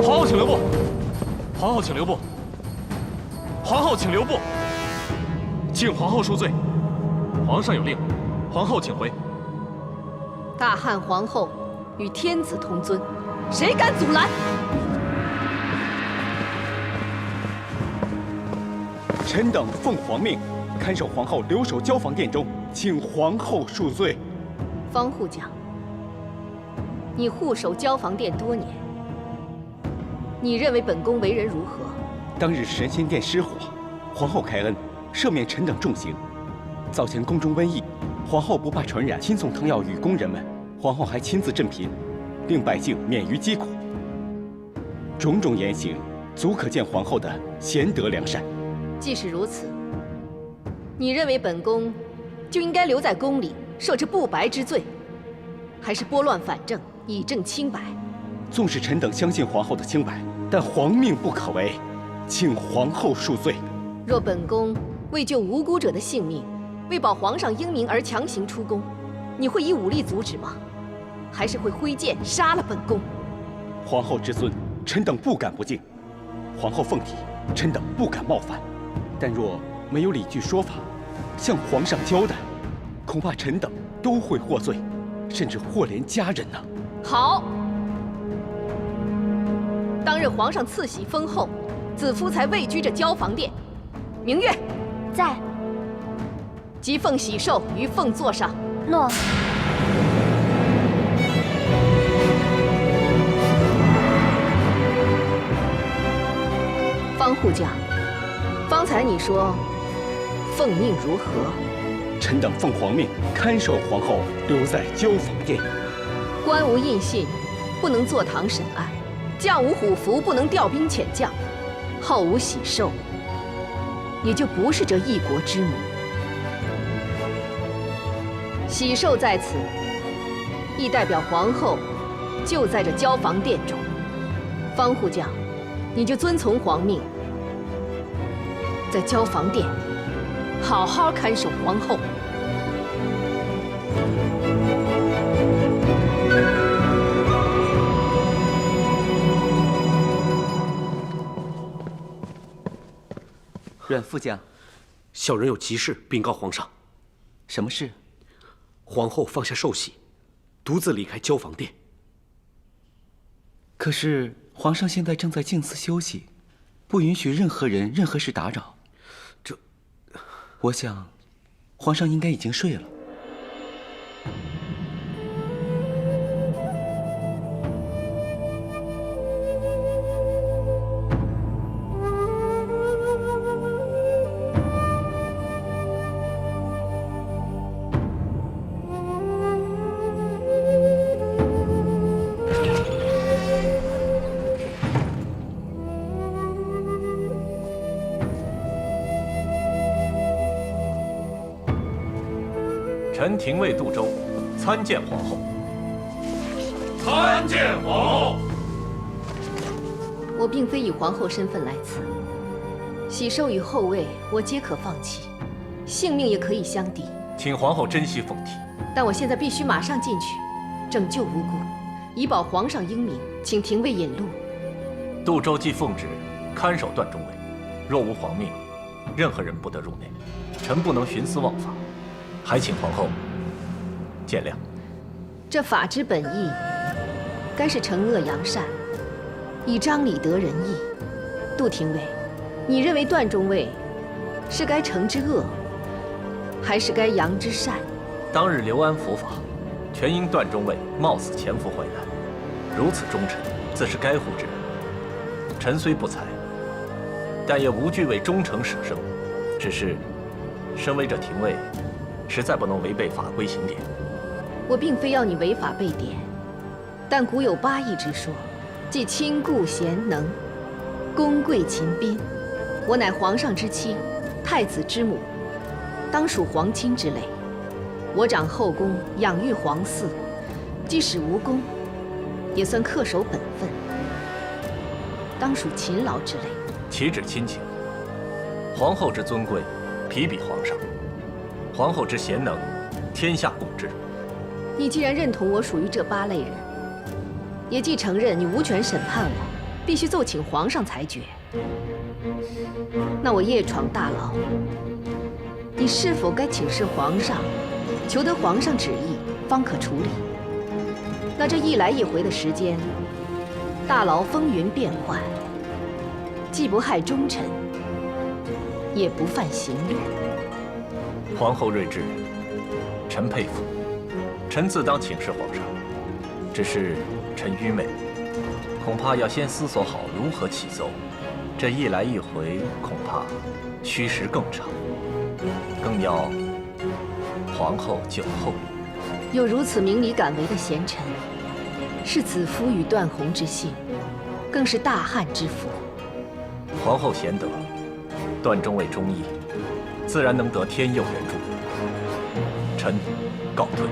皇后请留步！皇后请留步！皇后请留步！请皇后恕罪。皇上有令，皇后请回。大汉皇后与天子同尊，谁敢阻拦？臣等奉皇命，看守皇后留守交房殿中，请皇后恕罪。方护将，你护守交房殿多年，你认为本宫为人如何？当日神仙殿失火，皇后开恩，赦免臣等重刑。早前宫中瘟疫，皇后不怕传染，亲送汤药与宫人们。皇后还亲自赈贫，令百姓免于疾苦。种种言行，足可见皇后的贤德良善。既是如此，你认为本宫就应该留在宫里受这不白之罪，还是拨乱反正，以正清白？纵使臣等相信皇后的清白，但皇命不可违，请皇后恕罪。若本宫为救无辜者的性命，为保皇上英明而强行出宫，你会以武力阻止吗？还是会挥剑杀了本宫？皇后之尊，臣等不敢不敬；皇后凤体，臣等不敢冒犯。但若没有理据说法，向皇上交代，恐怕臣等都会获罪，甚至祸连家人呢。好，当日皇上赐喜封后，子夫才位居这交房殿。明月，在。即奉喜寿于凤座上。诺。方护将，方才你说奉命如何？臣等奉皇命，看守皇后留在交房殿。官无印信，不能坐堂审案；将无虎符，不能调兵遣将；后无喜寿，也就不是这一国之母。喜寿在此，亦代表皇后就在这交房殿中。方护将，你就遵从皇命，在交房殿好好看守皇后。阮副将，小人有急事禀告皇上。什么事？皇后放下寿喜，独自离开交房殿。可是皇上现在正在静思休息，不允许任何人、任何事打扰。我想，皇上应该已经睡了。臣廷尉杜周，参见皇后。参见皇后。我并非以皇后身份来此，喜寿与后位我皆可放弃，性命也可以相抵。请皇后珍惜凤体。但我现在必须马上进去，拯救无辜，以保皇上英明。请廷尉引路。杜周既奉旨看守段中尉，若无皇命，任何人不得入内。臣不能徇私枉法，还请皇后见谅。这法之本意，该是惩恶扬善，以彰理得人意。杜廷尉，你认为段中尉是该惩之恶，还是该扬之善？当日刘安伏法，全因段中尉冒死潜伏回来，如此忠臣，自是该护之人。臣虽不才，但也无惧为忠诚舍生。只是，身为这廷尉，实在不能违背法规刑典。我并非要你违法背典，但古有八义之说，即亲故贤能，恭贵勤宾。我乃皇上之妻，太子之母，当属皇亲之类。我长后宫，养育皇嗣，即使无功，也算恪守本分，当属勤劳之类。岂止亲情，皇后之尊贵，匹比皇上；皇后之贤能，天下共知。你既然认同我属于这八类人，也即承认你无权审判我，必须奏请皇上裁决。那我夜闯大牢，你是否该请示皇上，求得皇上旨意，方可处理？那这一来一回的时间，大牢风云变幻，既不害忠臣，也不犯刑律。皇后睿智，臣佩服。臣自当请示皇上，只是臣愚昧，恐怕要先思索好如何起奏。这一来一回，恐怕需时更长，更要皇后久候。有如此明理敢为的贤臣，是子夫与段宏之幸，更是大汉之福。皇后贤德，段中尉忠义，自然能得天佑援助。臣告退。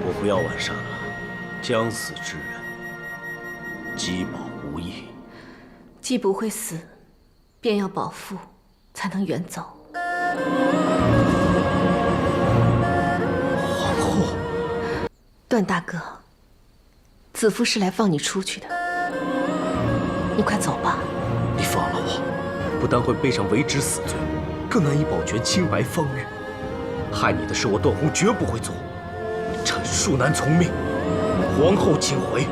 我不要晚杀了将死之人，鸡保无益。既不会死，便要保父，才能远走。皇后，段大哥，子夫是来放你出去的，你快走吧。你放了我，不但会背上为之死罪，更难以保全清白芳誉。害你的事，我段宏绝不会做。臣恕难从命，皇后请回。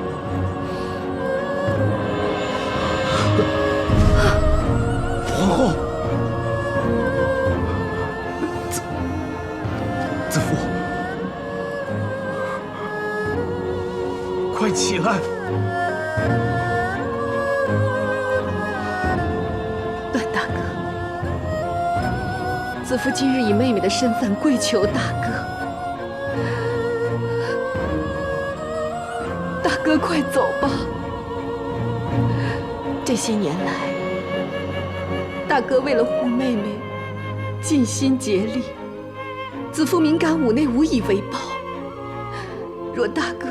皇后，子夫，快起来！段大哥，子夫今日以妹妹的身份跪求大哥，大哥快走吧。这些年来，大哥为了护妹妹，尽心竭力，子夫敏感五内无以为报。若大哥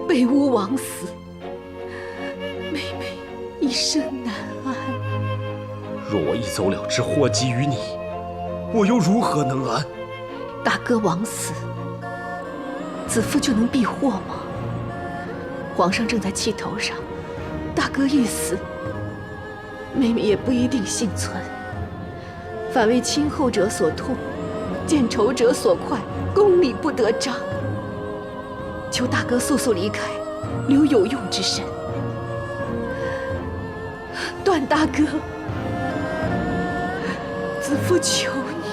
被诬枉死，妹妹一生难安。若我一走了之，祸及于你，我又如何能安？大哥枉死，子夫就能避祸吗？皇上正在气头上，大哥一死，妹妹也不一定幸存。反为亲厚者所痛，见仇者所快，公理不得彰。求大哥速速离开，留有用之身。段大哥，子夫求你，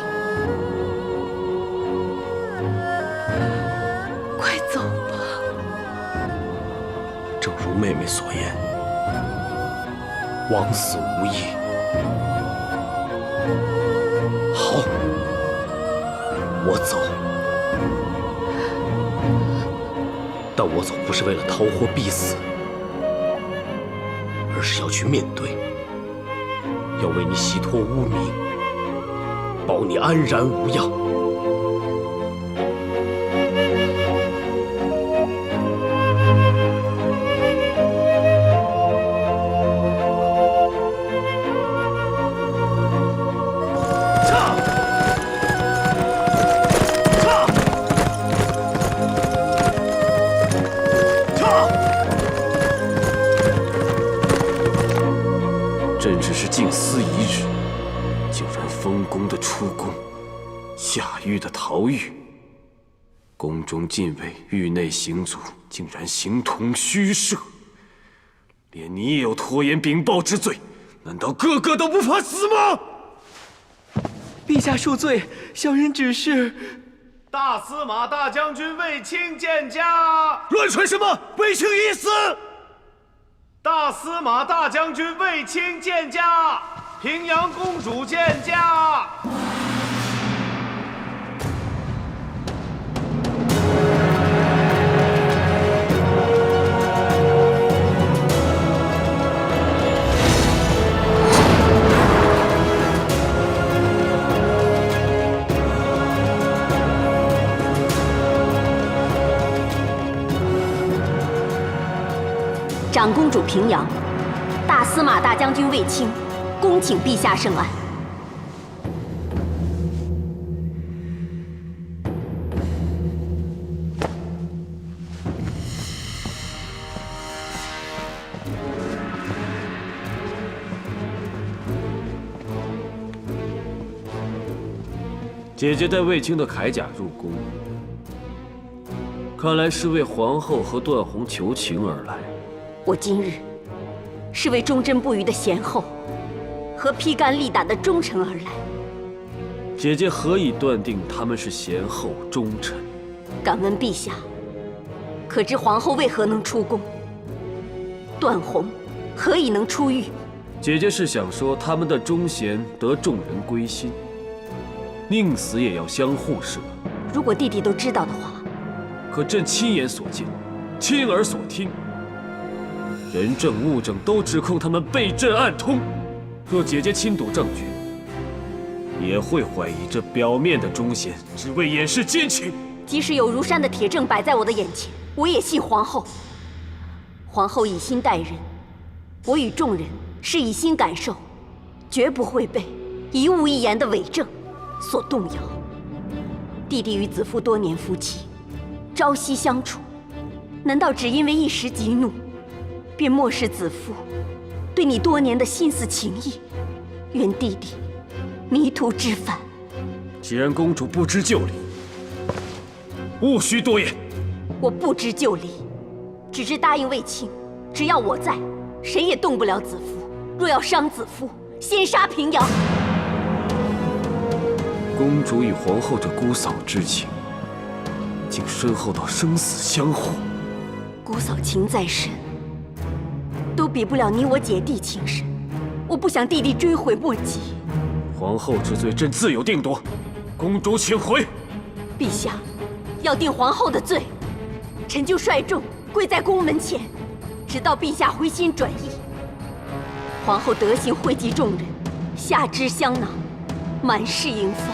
快走吧。正如妹妹所言，枉死无益。好，我走，但我走不是为了逃活必死，而是要去面对，要为你洗脱污名，保你安然无恙。朕只是静思一日，竟然封宫的出宫，下狱的逃狱，宫中禁卫、狱内行卒竟然形同虚设，连你也有拖延禀报之罪，难道个个都不怕死吗？陛下恕罪，小人只是……大司马大将军卫青见驾！乱传什么？卫青已死！大司马大将军卫青见驾！平阳公主见驾！长公主平阳，大司马大将军卫青，恭请陛下圣安。姐姐带卫青的铠甲入宫，看来是为皇后和段宏求情而来。我今日是为忠贞不渝的贤后和披肝沥胆的忠臣而来。姐姐何以断定他们是贤后忠臣？敢问陛下，可知皇后为何能出宫？段宏何以能出狱？姐姐是想说他们的忠贤得众人归心，宁死也要相护，是吗？如果弟弟都知道的话，可朕亲眼所见，亲耳所听。人证物证都指控他们背朕暗通，若姐姐亲睹证据，也会怀疑这表面的忠贤只为掩饰奸情。即使有如山的铁证摆在我的眼前，我也信皇后。皇后以心待人，我与众人是以心感受，绝不会被一物一言的伪证所动摇。弟弟与子夫多年夫妻，朝夕相处，难道只因为一时激怒，便漠视子夫对你多年的心思情谊？愿弟弟迷途知返。既然公主不知就里，勿需多言。我不知就里，只知答应卫青，只要我在，谁也动不了子夫。若要伤子夫，先杀平阳。公主与皇后这姑嫂之情，竟深厚到生死相护。姑嫂情再深，都比不了你我姐弟情深。我不想弟弟追悔莫及。皇后之罪，朕自有定夺。公主请回。陛下，要定皇后的罪，臣就率众跪在宫门前，直到陛下回心转意。皇后德行惠及众人，夏之香囊，满室迎放；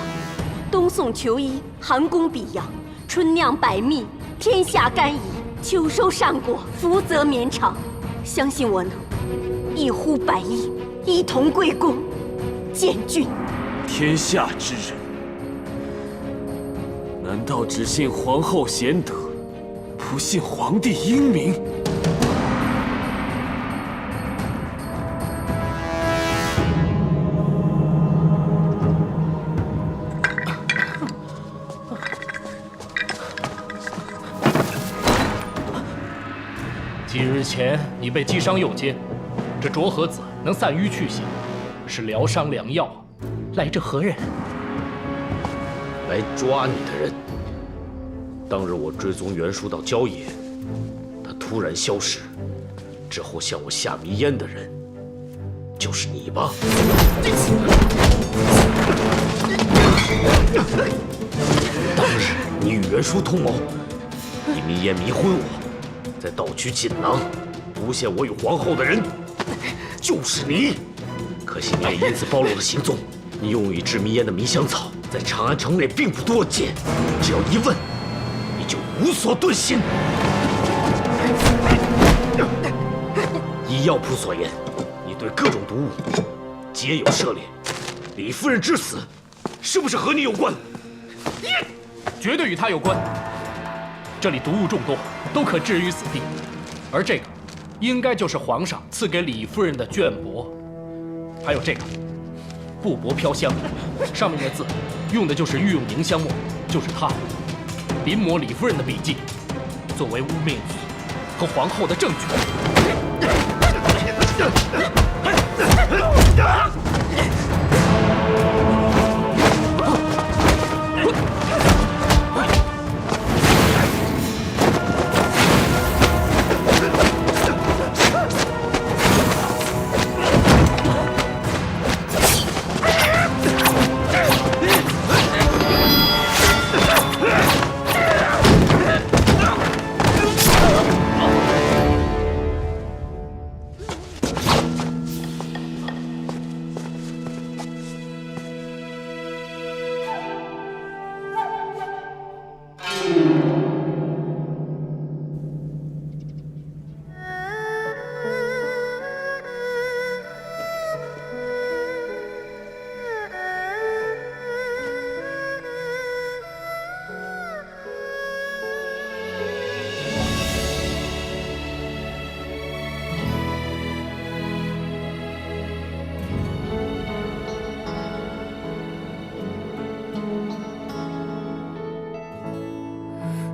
冬送裘衣，寒宫比阳；春酿百蜜，天下甘饴；秋收善果，福泽绵长。相信我能一呼百应，一同归宫，见君。天下之人，难道只信皇后贤德，不信皇帝英明？几日前你被击伤右肩，这浊河子能散瘀去邪，是疗伤良药。来者何人？来抓你的人。当日我追踪袁术到郊野，他突然消失，之后向我下迷烟的人，就是你吧？袁术通谋，以迷烟迷昏我，再盗取锦囊，诬陷我与皇后的人就是你。可惜你也因此暴露了行踪。你用以制迷烟的迷香草，在长安城内并不多见，只要一问，你就无所遁形。依药铺所言，你对各种毒物皆有涉猎。李夫人之死，是不是和你有关？绝对与他有关。这里毒物众多，都可置于死地。而这个，应该就是皇上赐给李夫人的绢帛。还有这个，布帛飘香，上面的字，用的就是御用凝香墨，就是他临摹李夫人的笔迹，作为污蔑你和皇后的证据。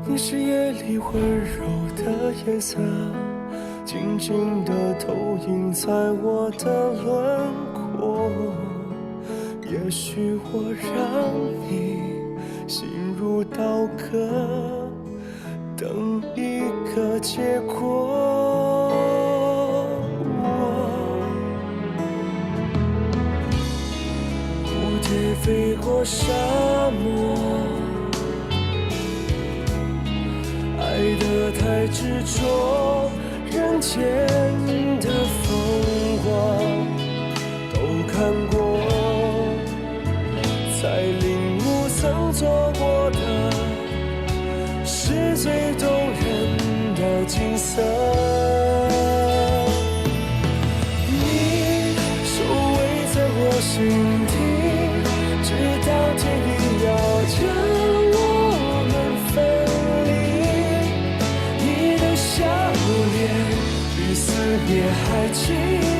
你是夜里温柔的颜色，静静地投影在我的轮廓。也许我让你心如刀割，等一个结果。蝴蝶飞过沙漠，爱得太执着，人间的风光都看过，才领悟曾做过的是最动人的景色。你守卫在我心底，直到天地要将我们分比撕裂还清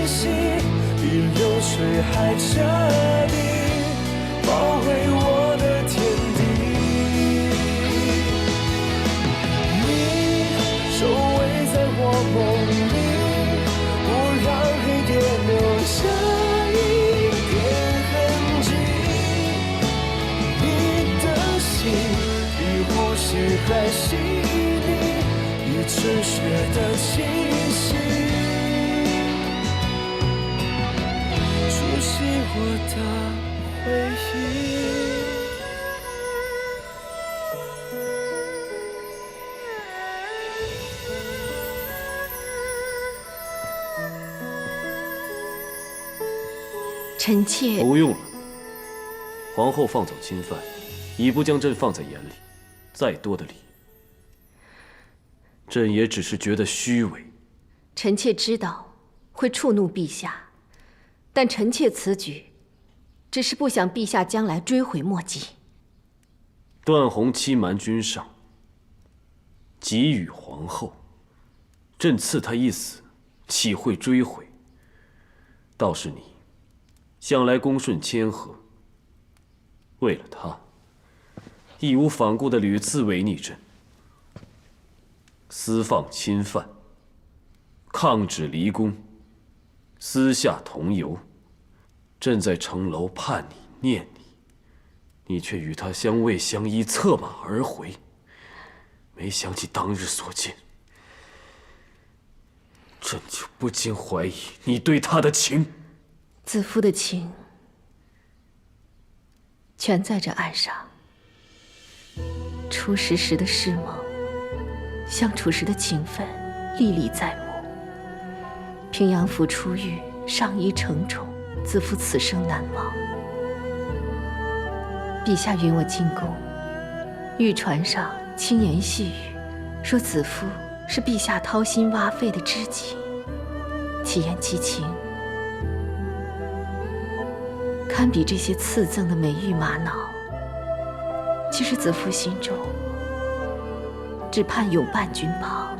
晰，比流水还彻底，包围我的天地。你守卫在我梦里，不让黑夜留下一点痕迹。你的心比呼吸还细腻，比春雪的清晰，熟悉我的回忆。臣妾不用了。皇后放走亲犯，已不将朕放在眼里，再多的礼，朕也只是觉得虚伪。臣妾知道会触怒陛下，但臣妾此举只是不想陛下将来追悔莫及。段宏欺瞒君上，给予皇后，朕赐他一死，岂会追悔？倒是你，向来恭顺谦和，为了他，义无反顾地屡次违逆朕，私放亲犯，抗旨离宫，私下同游。朕在城楼盼你念你，你却与他相偎相依，策马而回。没想起当日所见，朕就不禁怀疑你对他的情。子夫的情全在这岸上，初识时的誓盟，相处时的情分，历历在目。平阳府出狱，上衣承宠，子夫此生难忘。陛下允我进宫，御船上轻言细语，说子夫是陛下掏心挖肺的知己，其言其情，堪比这些赐赠的美玉玛瑙。其实子夫心中只盼永伴君旁。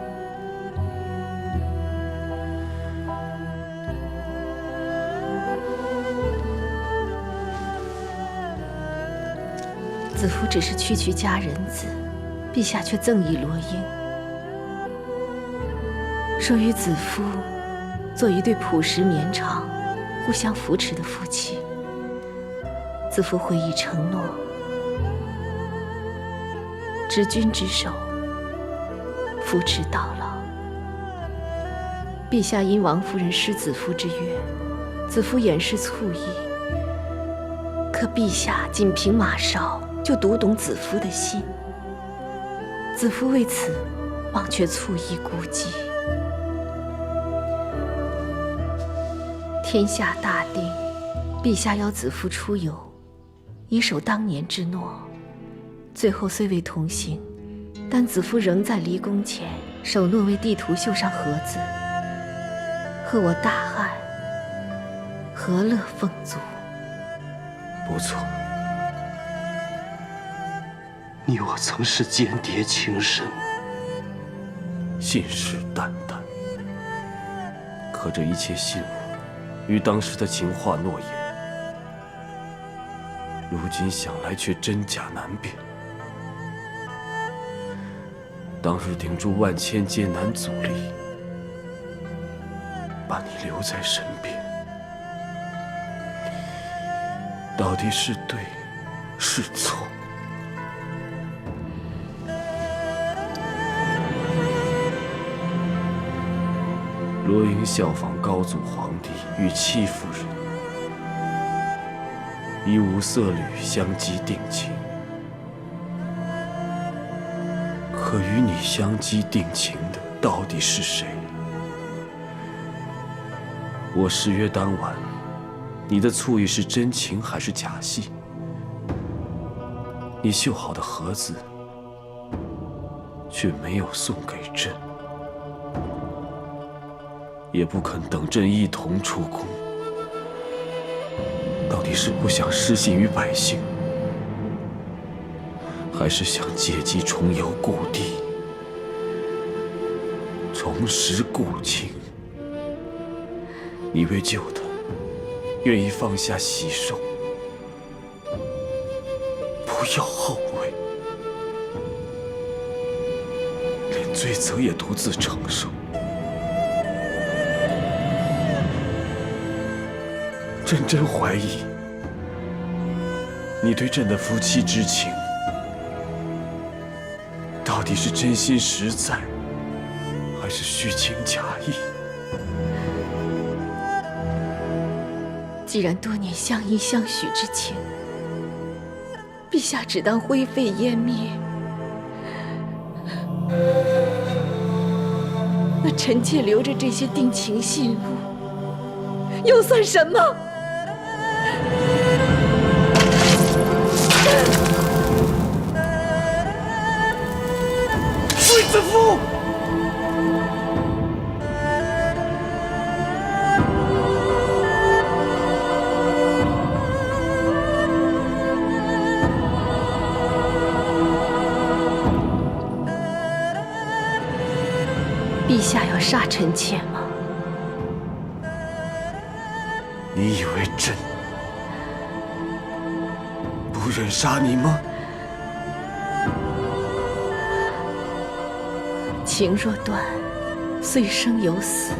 子夫只是区家人子，陛下却赠以罗缨，说与子夫做一对朴实绵长、互相扶持的夫妻。子夫会意承诺，执君之手，扶持到老。陛下因王夫人失子夫之约，子夫掩饰醋意，可陛下仅凭马韶就读懂子夫的心，子夫为此忘却醋意孤寂。天下大定，陛下邀子夫出游，以守当年之诺。最后虽未同行，但子夫仍在离宫前守诺为地图绣上盒子，贺我大汉和乐丰足。不错，你我曾是间谍情深，信誓旦旦。可这一切信物与当时的情话诺言，如今想来却真假难辨。当日顶住万千艰难阻力，把你留在身边，到底是对是错？罗缨效仿高祖皇帝与戚夫人，以五色缕相机定情。可与你相机定情的到底是谁？我誓约当晚，你的醋意是真情还是假戏？你绣好的盒子却没有送给朕，也不肯等朕一同出宫，到底是不想失信于百姓，还是想借机重游故地，重拾故情？你为救他，愿意放下喜寿，不要后悔，连罪责也独自承受。朕真怀疑，你对朕的夫妻之情，到底是真心实在，还是虚情假意？既然多年相依相许之情，陛下只当灰飞烟灭，那臣妾留着这些定情信物，又算什么？卫子夫！陛下要杀臣妾吗？你以为朕不忍杀你吗？情若断，遂生有死。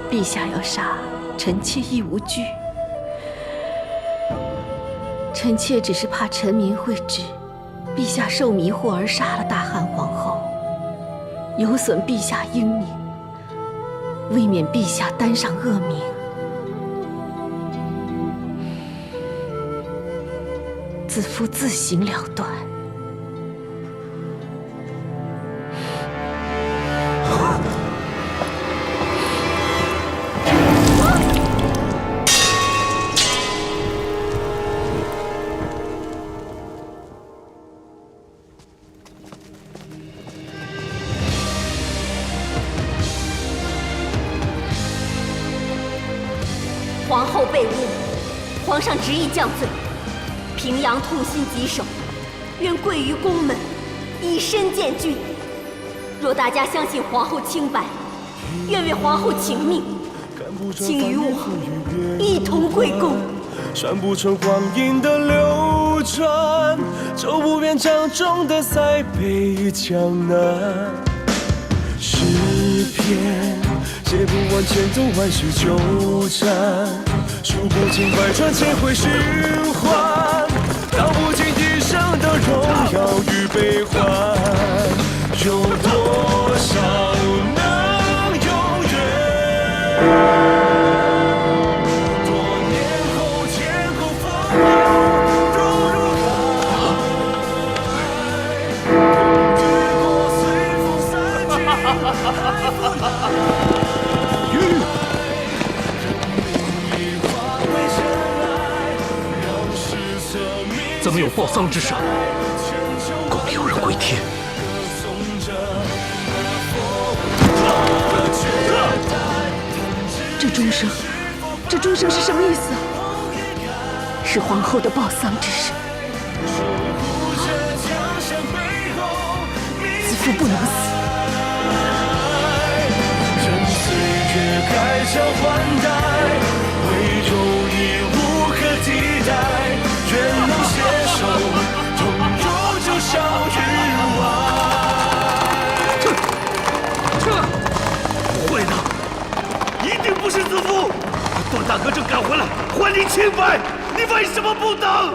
陛下要杀臣妾亦无惧，臣妾只是怕臣民会知陛下受迷惑而杀了大汉皇后，有损陛下英名，未免陛下担上恶名。子夫自行了断。皇上执意降罪，平阳痛心疾首，愿跪于宫门，以身见君。若大家相信皇后清白，愿为皇后请命，请与我一同归宫。算不穿光阴的流转，走不遍江中的塞北江南。诗篇写不完千头万绪纠缠，数不尽百转千回循环，道不尽一生的荣耀与悲欢，有多少能永远？怎么有报丧之声？宫里有人归天。这钟声是什么意思啊？是皇后的报丧之声。子父不能死。开场换代，唯有你无可替代，愿能携手同入九霄云外。不会的，一定不是子父。段大哥正赶回来，还你清白，你为什么不等？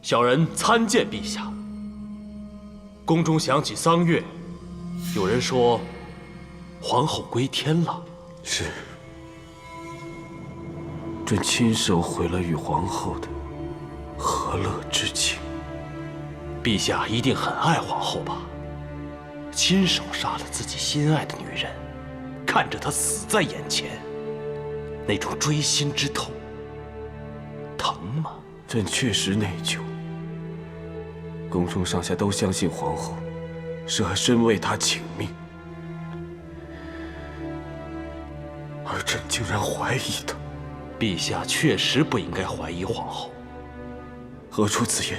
小人参见陛下。宫中响起丧乐，有人说皇后归天了。是，朕亲手毁了与皇后的和乐之情。陛下一定很爱皇后吧？亲手杀了自己心爱的女人，看着她死在眼前，那种锥心之痛，疼吗？朕确实内疚。宫中上下都相信皇后舍身为她请命，而朕竟然怀疑她。陛下确实不应该怀疑皇后。何出此言？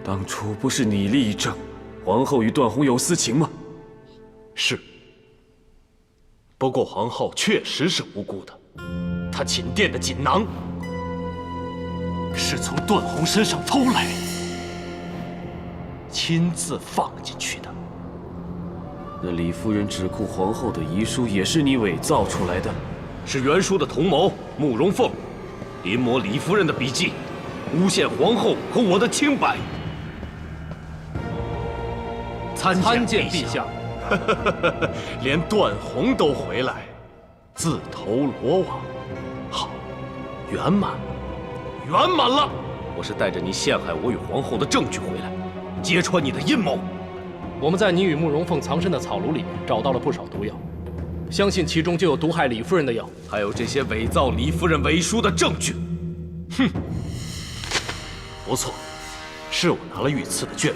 当初不是你力证皇后与段宏有私情吗？是。不过皇后确实是无辜的，她寝殿的锦囊是从段宏身上偷来的，亲自放进去的。那李夫人指控皇后的遗书也是你伪造出来的？是袁术的同谋慕容凤临摹李夫人的笔记，诬陷皇后和我的清白。参见陛下。连段宏都回来，自投罗网，好，圆满了。圆满了！我是带着你陷害我与皇后的证据回来，揭穿你的阴谋。我们在你与慕容凤藏身的草庐里面找到了不少毒药，相信其中就有毒害李夫人的药，还有这些伪造李夫人遗书的证据。哼，不错，是我拿了御赐的绢帛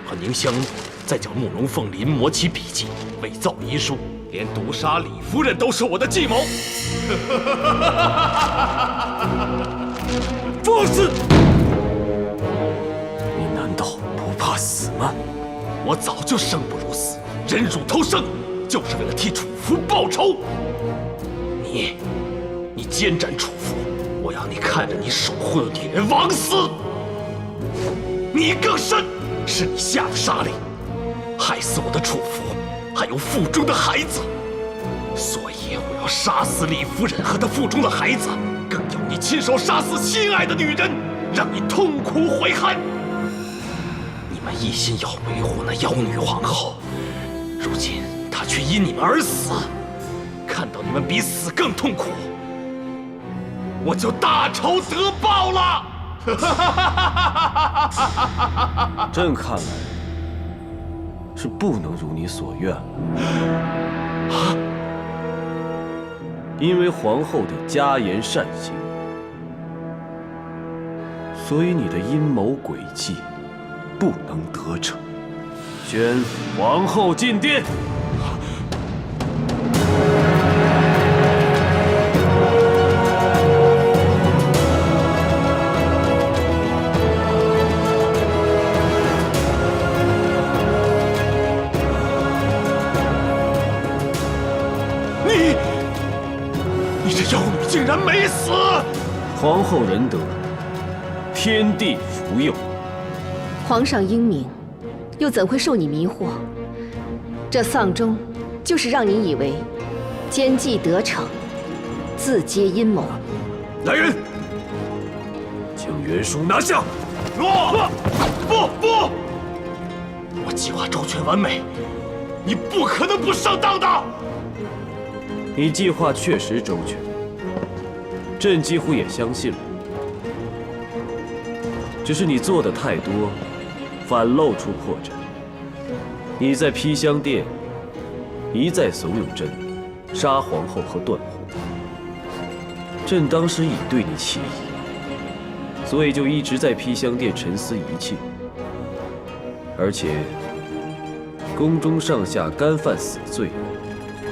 和凝香木，再叫慕容凤临摹其笔记，伪造遗书，连毒杀李夫人都是我的计谋。放肆！你难道不怕死吗？我早就生不如死，忍辱偷生，就是为了替楚服报仇。你奸斩楚服，我要你看着你守护的女人枉死。你更甚，是你下的杀令，害死我的楚服，还有腹中的孩子。所以我要杀死李夫人和她腹中的孩子。更要你亲手杀死心爱的女人，让你痛苦悔恨。你们一心要维护那妖女皇后，如今她却因你们而死，看到你们比死更痛苦，我就大仇得报了。朕看来是不能如你所愿了。因为皇后的加言善行，所以你的阴谋诡计不能得逞。宣皇后进殿。你这妖女竟然没死！皇后仁德，天地福佑。皇上英明，又怎会受你迷惑？这丧钟，就是让你以为奸计得逞，自揭阴谋。来人，将袁术拿下！不！我计划周全完美，你不可能不上当的。你计划确实周全，朕几乎也相信了。只是你做的太多，反露出破绽。你在披香殿一再怂恿朕杀皇后和段宏，朕当时已对你起疑，所以就一直在披香殿沉思一切。而且宫中上下干犯死罪，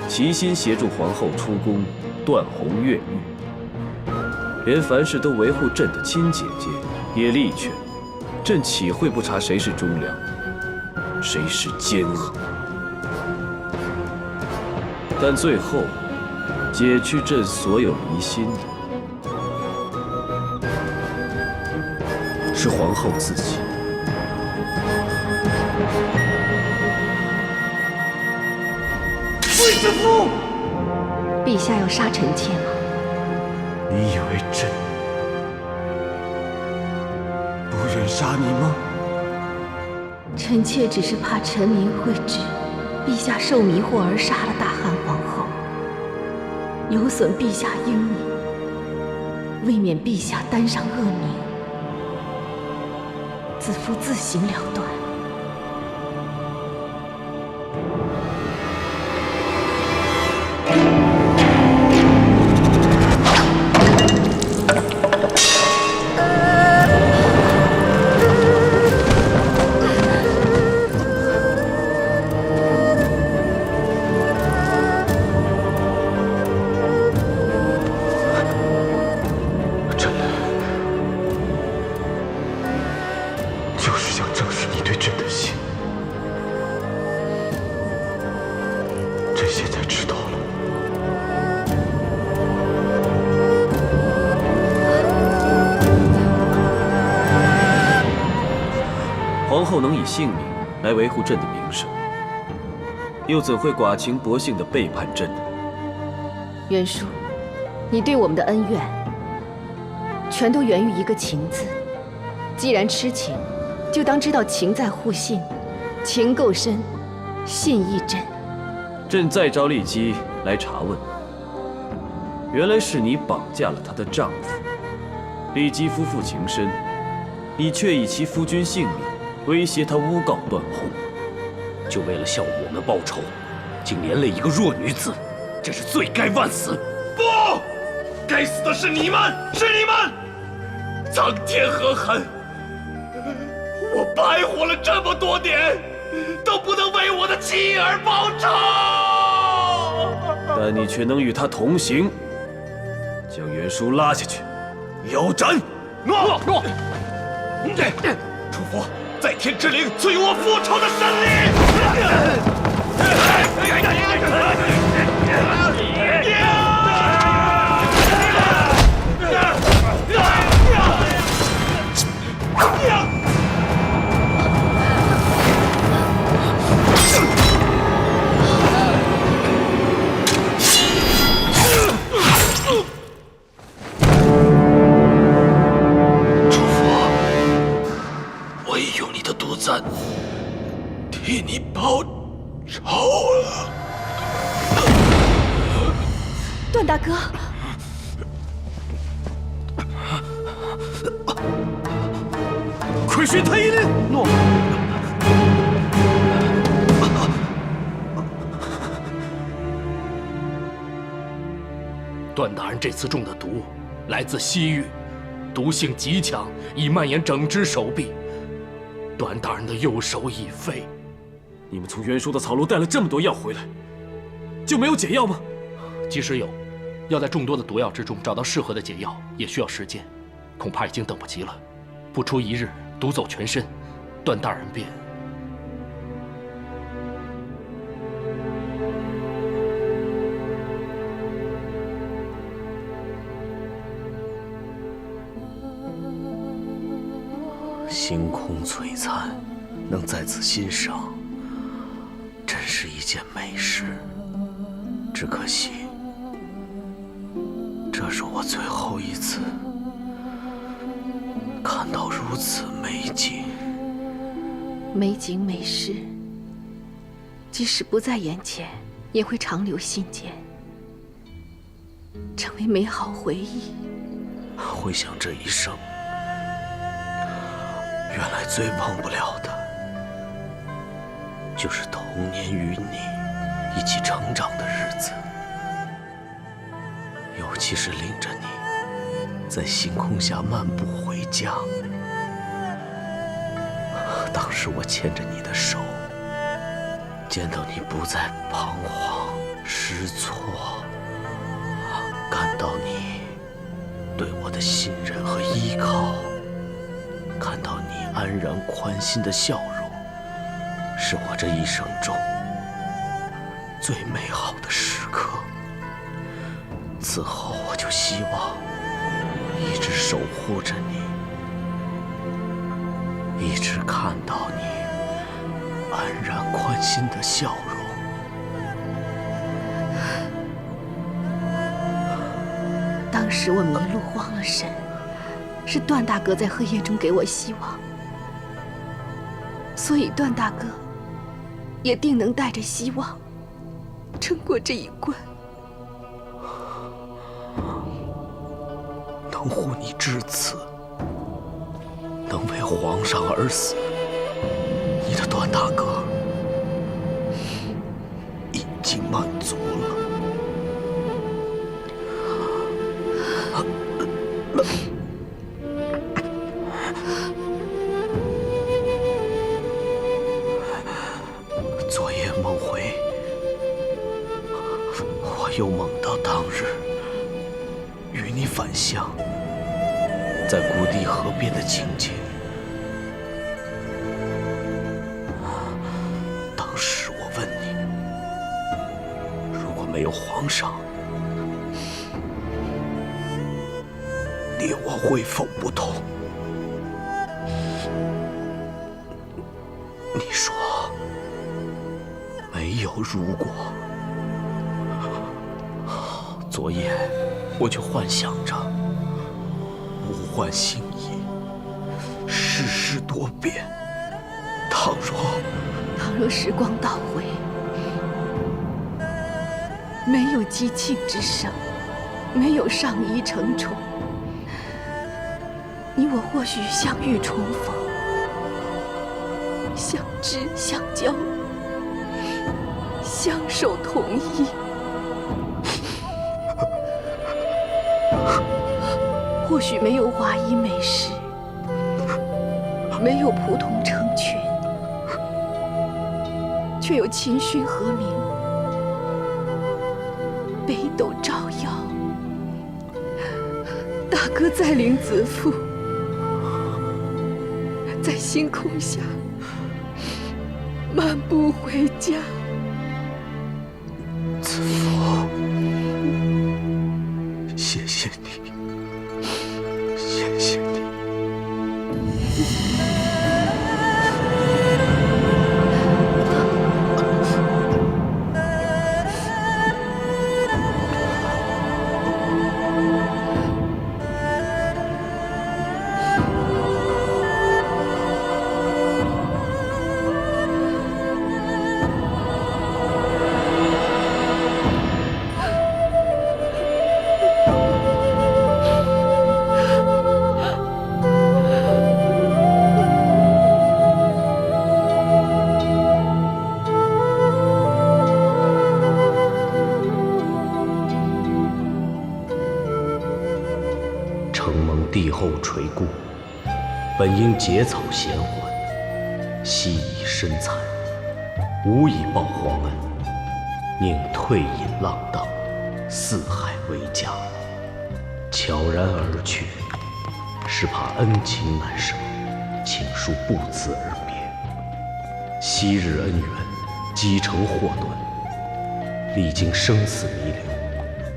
齐心协助皇后出宫，段宏越狱，连凡事都维护朕的亲姐姐也力劝，朕岂会不查谁是忠良，谁是奸恶？但最后解去朕所有疑心的，是皇后自己。卫子夫，陛下要杀臣妾吗？你以为朕不忍杀你吗？臣妾只是怕臣民会指陛下受迷惑而杀了大汉皇后，有损陛下英名，未免陛下担上恶名，子夫自行了断。皇后能以性命来维护朕的名声，又怎会寡情薄幸地背叛朕呢？袁术，你对我们的恩怨，全都源于一个情字。既然痴情，就当知道情在互信，情够深，信亦真。朕再召丽姬来查问，原来是你绑架了她的丈夫。丽姬夫妇情深，你却以其夫君性命威胁他诬告段宏，就为了向我们报仇，竟连累一个弱女子，真是罪该万死！不，该死的是你们，是你们！苍天何痕！我白活了这么多年，都不能为我的妻儿报仇。但你却能与他同行，将袁术拉下去，腰斩！诺！楚服，在天之灵赐予我复仇的神力！替你报仇了，段大哥。快宣太医令！诺。段大人这次中的毒来自西域，毒性极强，已蔓延整只手臂。段大人的右手已废。你们从袁术的草庐带了这么多药回来，就没有解药吗？即使有，要在众多的毒药之中找到适合的解药，也需要时间，恐怕已经等不及了。不出1日，毒走全身，段大人便……星空璀璨，能在此欣赏，真是一件美事。只可惜，这是我最后一次看到如此美景。美景美事，即使不在眼前，也会长留心间，成为美好回忆。回想这一生，原来最忘不了的，就是童年与你一起成长的日子，尤其是领着你在星空下漫步回家。当时我牵着你的手，见到你不再彷徨失措，感到你对我的信任和依靠，看到你安然宽心的笑容，是我这一生中最美好的时刻。此后我就希望一直守护着你，一直看到你安然宽心的笑容。当时我迷路慌了神，是段大哥在黑夜中给我希望，所以段大哥也定能带着希望撑过这一关。能护你至此，能为皇上而死，你的段大哥已经满足了。昨夜梦回，我又梦到当日与你返乡，在谷地河边的情景。当时我问你，如果没有皇上，你我会否不同？你说没有如果。昨夜我就幻想着物换星移，世事多变。倘若时光倒回，没有姬庆之生，没有上衣承宠，你我或许相遇重逢，相知相交，相守同衣。或许没有华衣美食，没有仆童成群，却有琴讯和鸣，北斗照耀。大哥再领子父，在星空下漫步回家。子父，谢谢你。谢谢你。后垂顾，本应结草衔环，惜以身残，无以报皇恩，宁退隐浪荡，四海为家。悄然而去，是怕恩情难舍，情书不辞而别。昔日恩怨，积成祸端，历经生死弥留，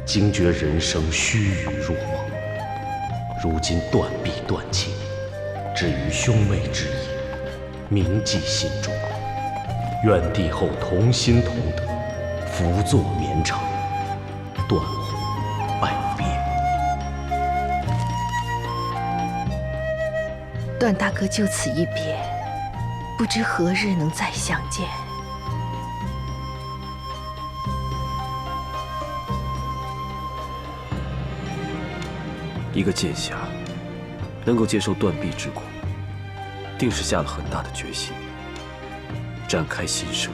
惊觉人生须臾若梦。如今断臂断情，至于兄妹之义，铭记心中。愿帝后同心同德，福作绵长。断鸿拜别。段大哥就此一别，不知何日能再相见。一个剑侠能够接受断臂之苦，定是下了很大的决心，展开新生。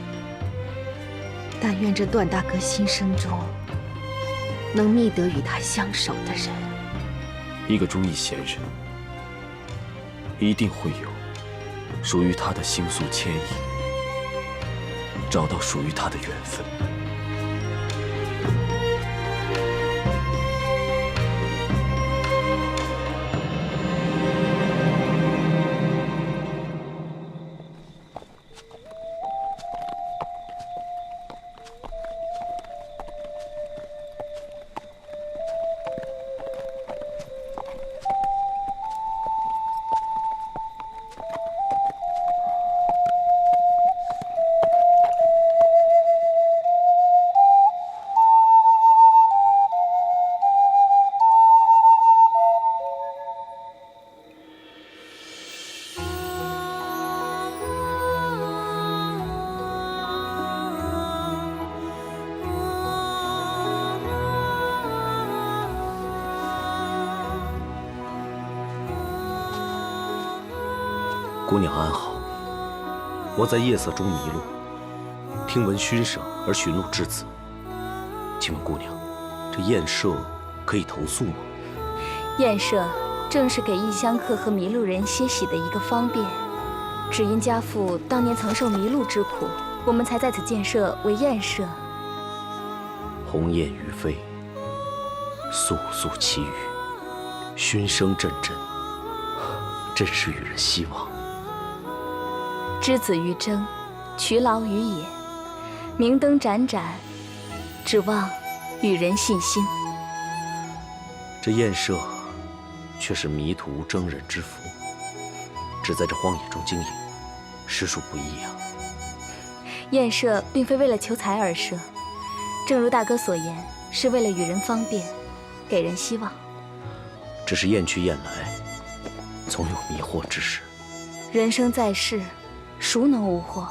但愿这段大哥心声中，能觅得与他相守的人。一个忠义贤人，一定会有属于他的星宿牵引，找到属于他的缘分。姑娘安好。我在夜色中迷路，听闻熏声而寻路至此。请问姑娘，这宴舍可以投宿吗？宴舍正是给异乡客和迷路人歇息的一个方便。只因家父当年曾受迷路之苦，我们才在此建设为宴舍。鸿雁于飞，簌簌其语，熏声阵阵，真是与人希望。之子于征，劬劳于野，明灯盏盏，指望与人信心。这宴舍却是迷途征人之福，只在这荒野中经营，实属不易啊。宴舍并非为了求财而设，正如大哥所言，是为了与人方便，给人希望。只是雁去雁来，总有迷惑之时。人生在世，孰能无惑？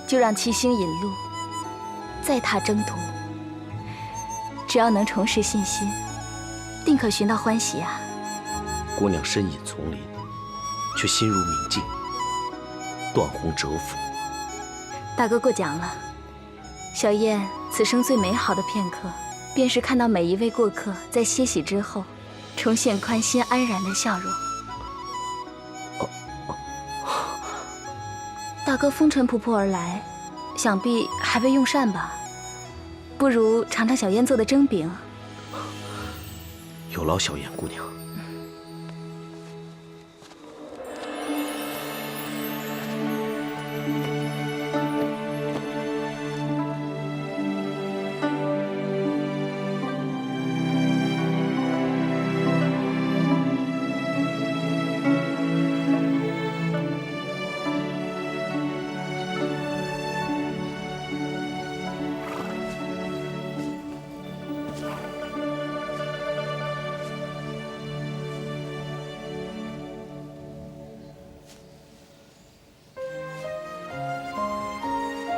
就让七星引路，再踏征途。只要能重拾信心，定可寻到欢喜啊！姑娘身隐丛林，却心如明镜，断鸿折服。大哥过奖了。小燕此生最美好的片刻，便是看到每一位过客在歇息之后，重现宽心安然的笑容。大哥风尘仆仆而来，想必还未用膳吧？不如尝尝小燕做的蒸饼。有劳小燕姑娘。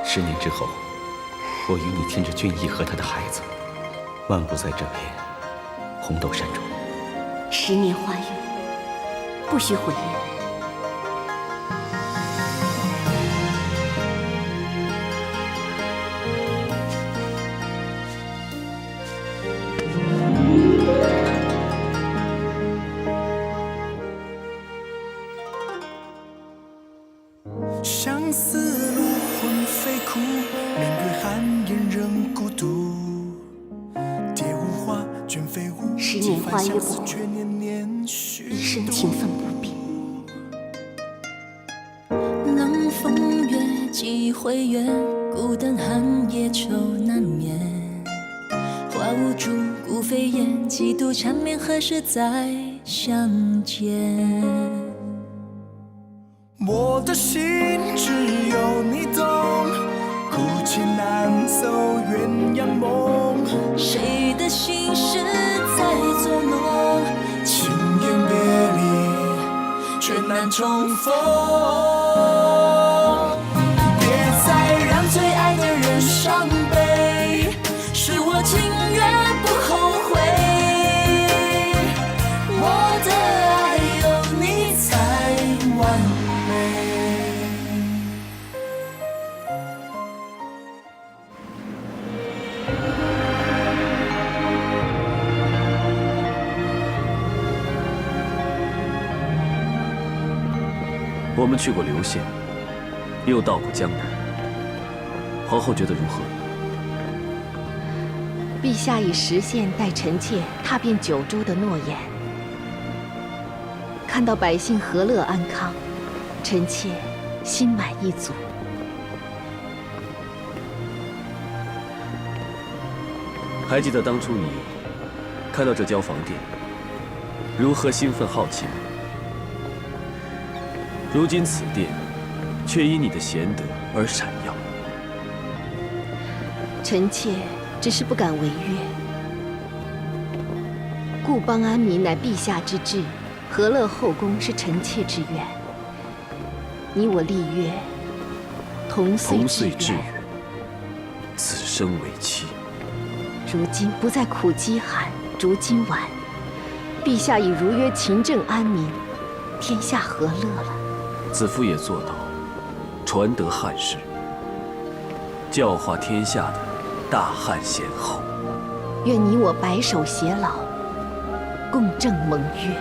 10年之后，我与你牵着俊逸和他的孩子，漫步在这片红豆山中。10年花月，不许悔意。年华约过，一生情分不变。冷风月，几回月，孤灯寒夜愁难眠。花无主，孤飞燕，几度缠绵，何时再相见？我的心只有你懂，苦情难走鸳鸯梦。谁的心事在作弄？情言别离，却难重逢。别再让最爱的人伤悲，是我情愿不后悔。我的爱有你才完美。我们去过刘县，又到过江南。皇后觉得如何？陛下已实现带臣妾踏遍九州的诺言，看到百姓和乐安康，臣妾心满意足。还记得当初你看到这交房殿，如何兴奋好奇吗？如今此殿却因你的贤德而闪耀。臣妾只是不敢违约。故邦安民乃陛下之志，和乐后宫是臣妾之愿。你我立约，同岁至远，此生为妻。如今不再苦饥寒，逐今晚，陛下已如约勤政安民，天下和乐了。子夫也做到，传德汉室，教化天下的大汉贤后。愿你我白首偕老，共正盟约。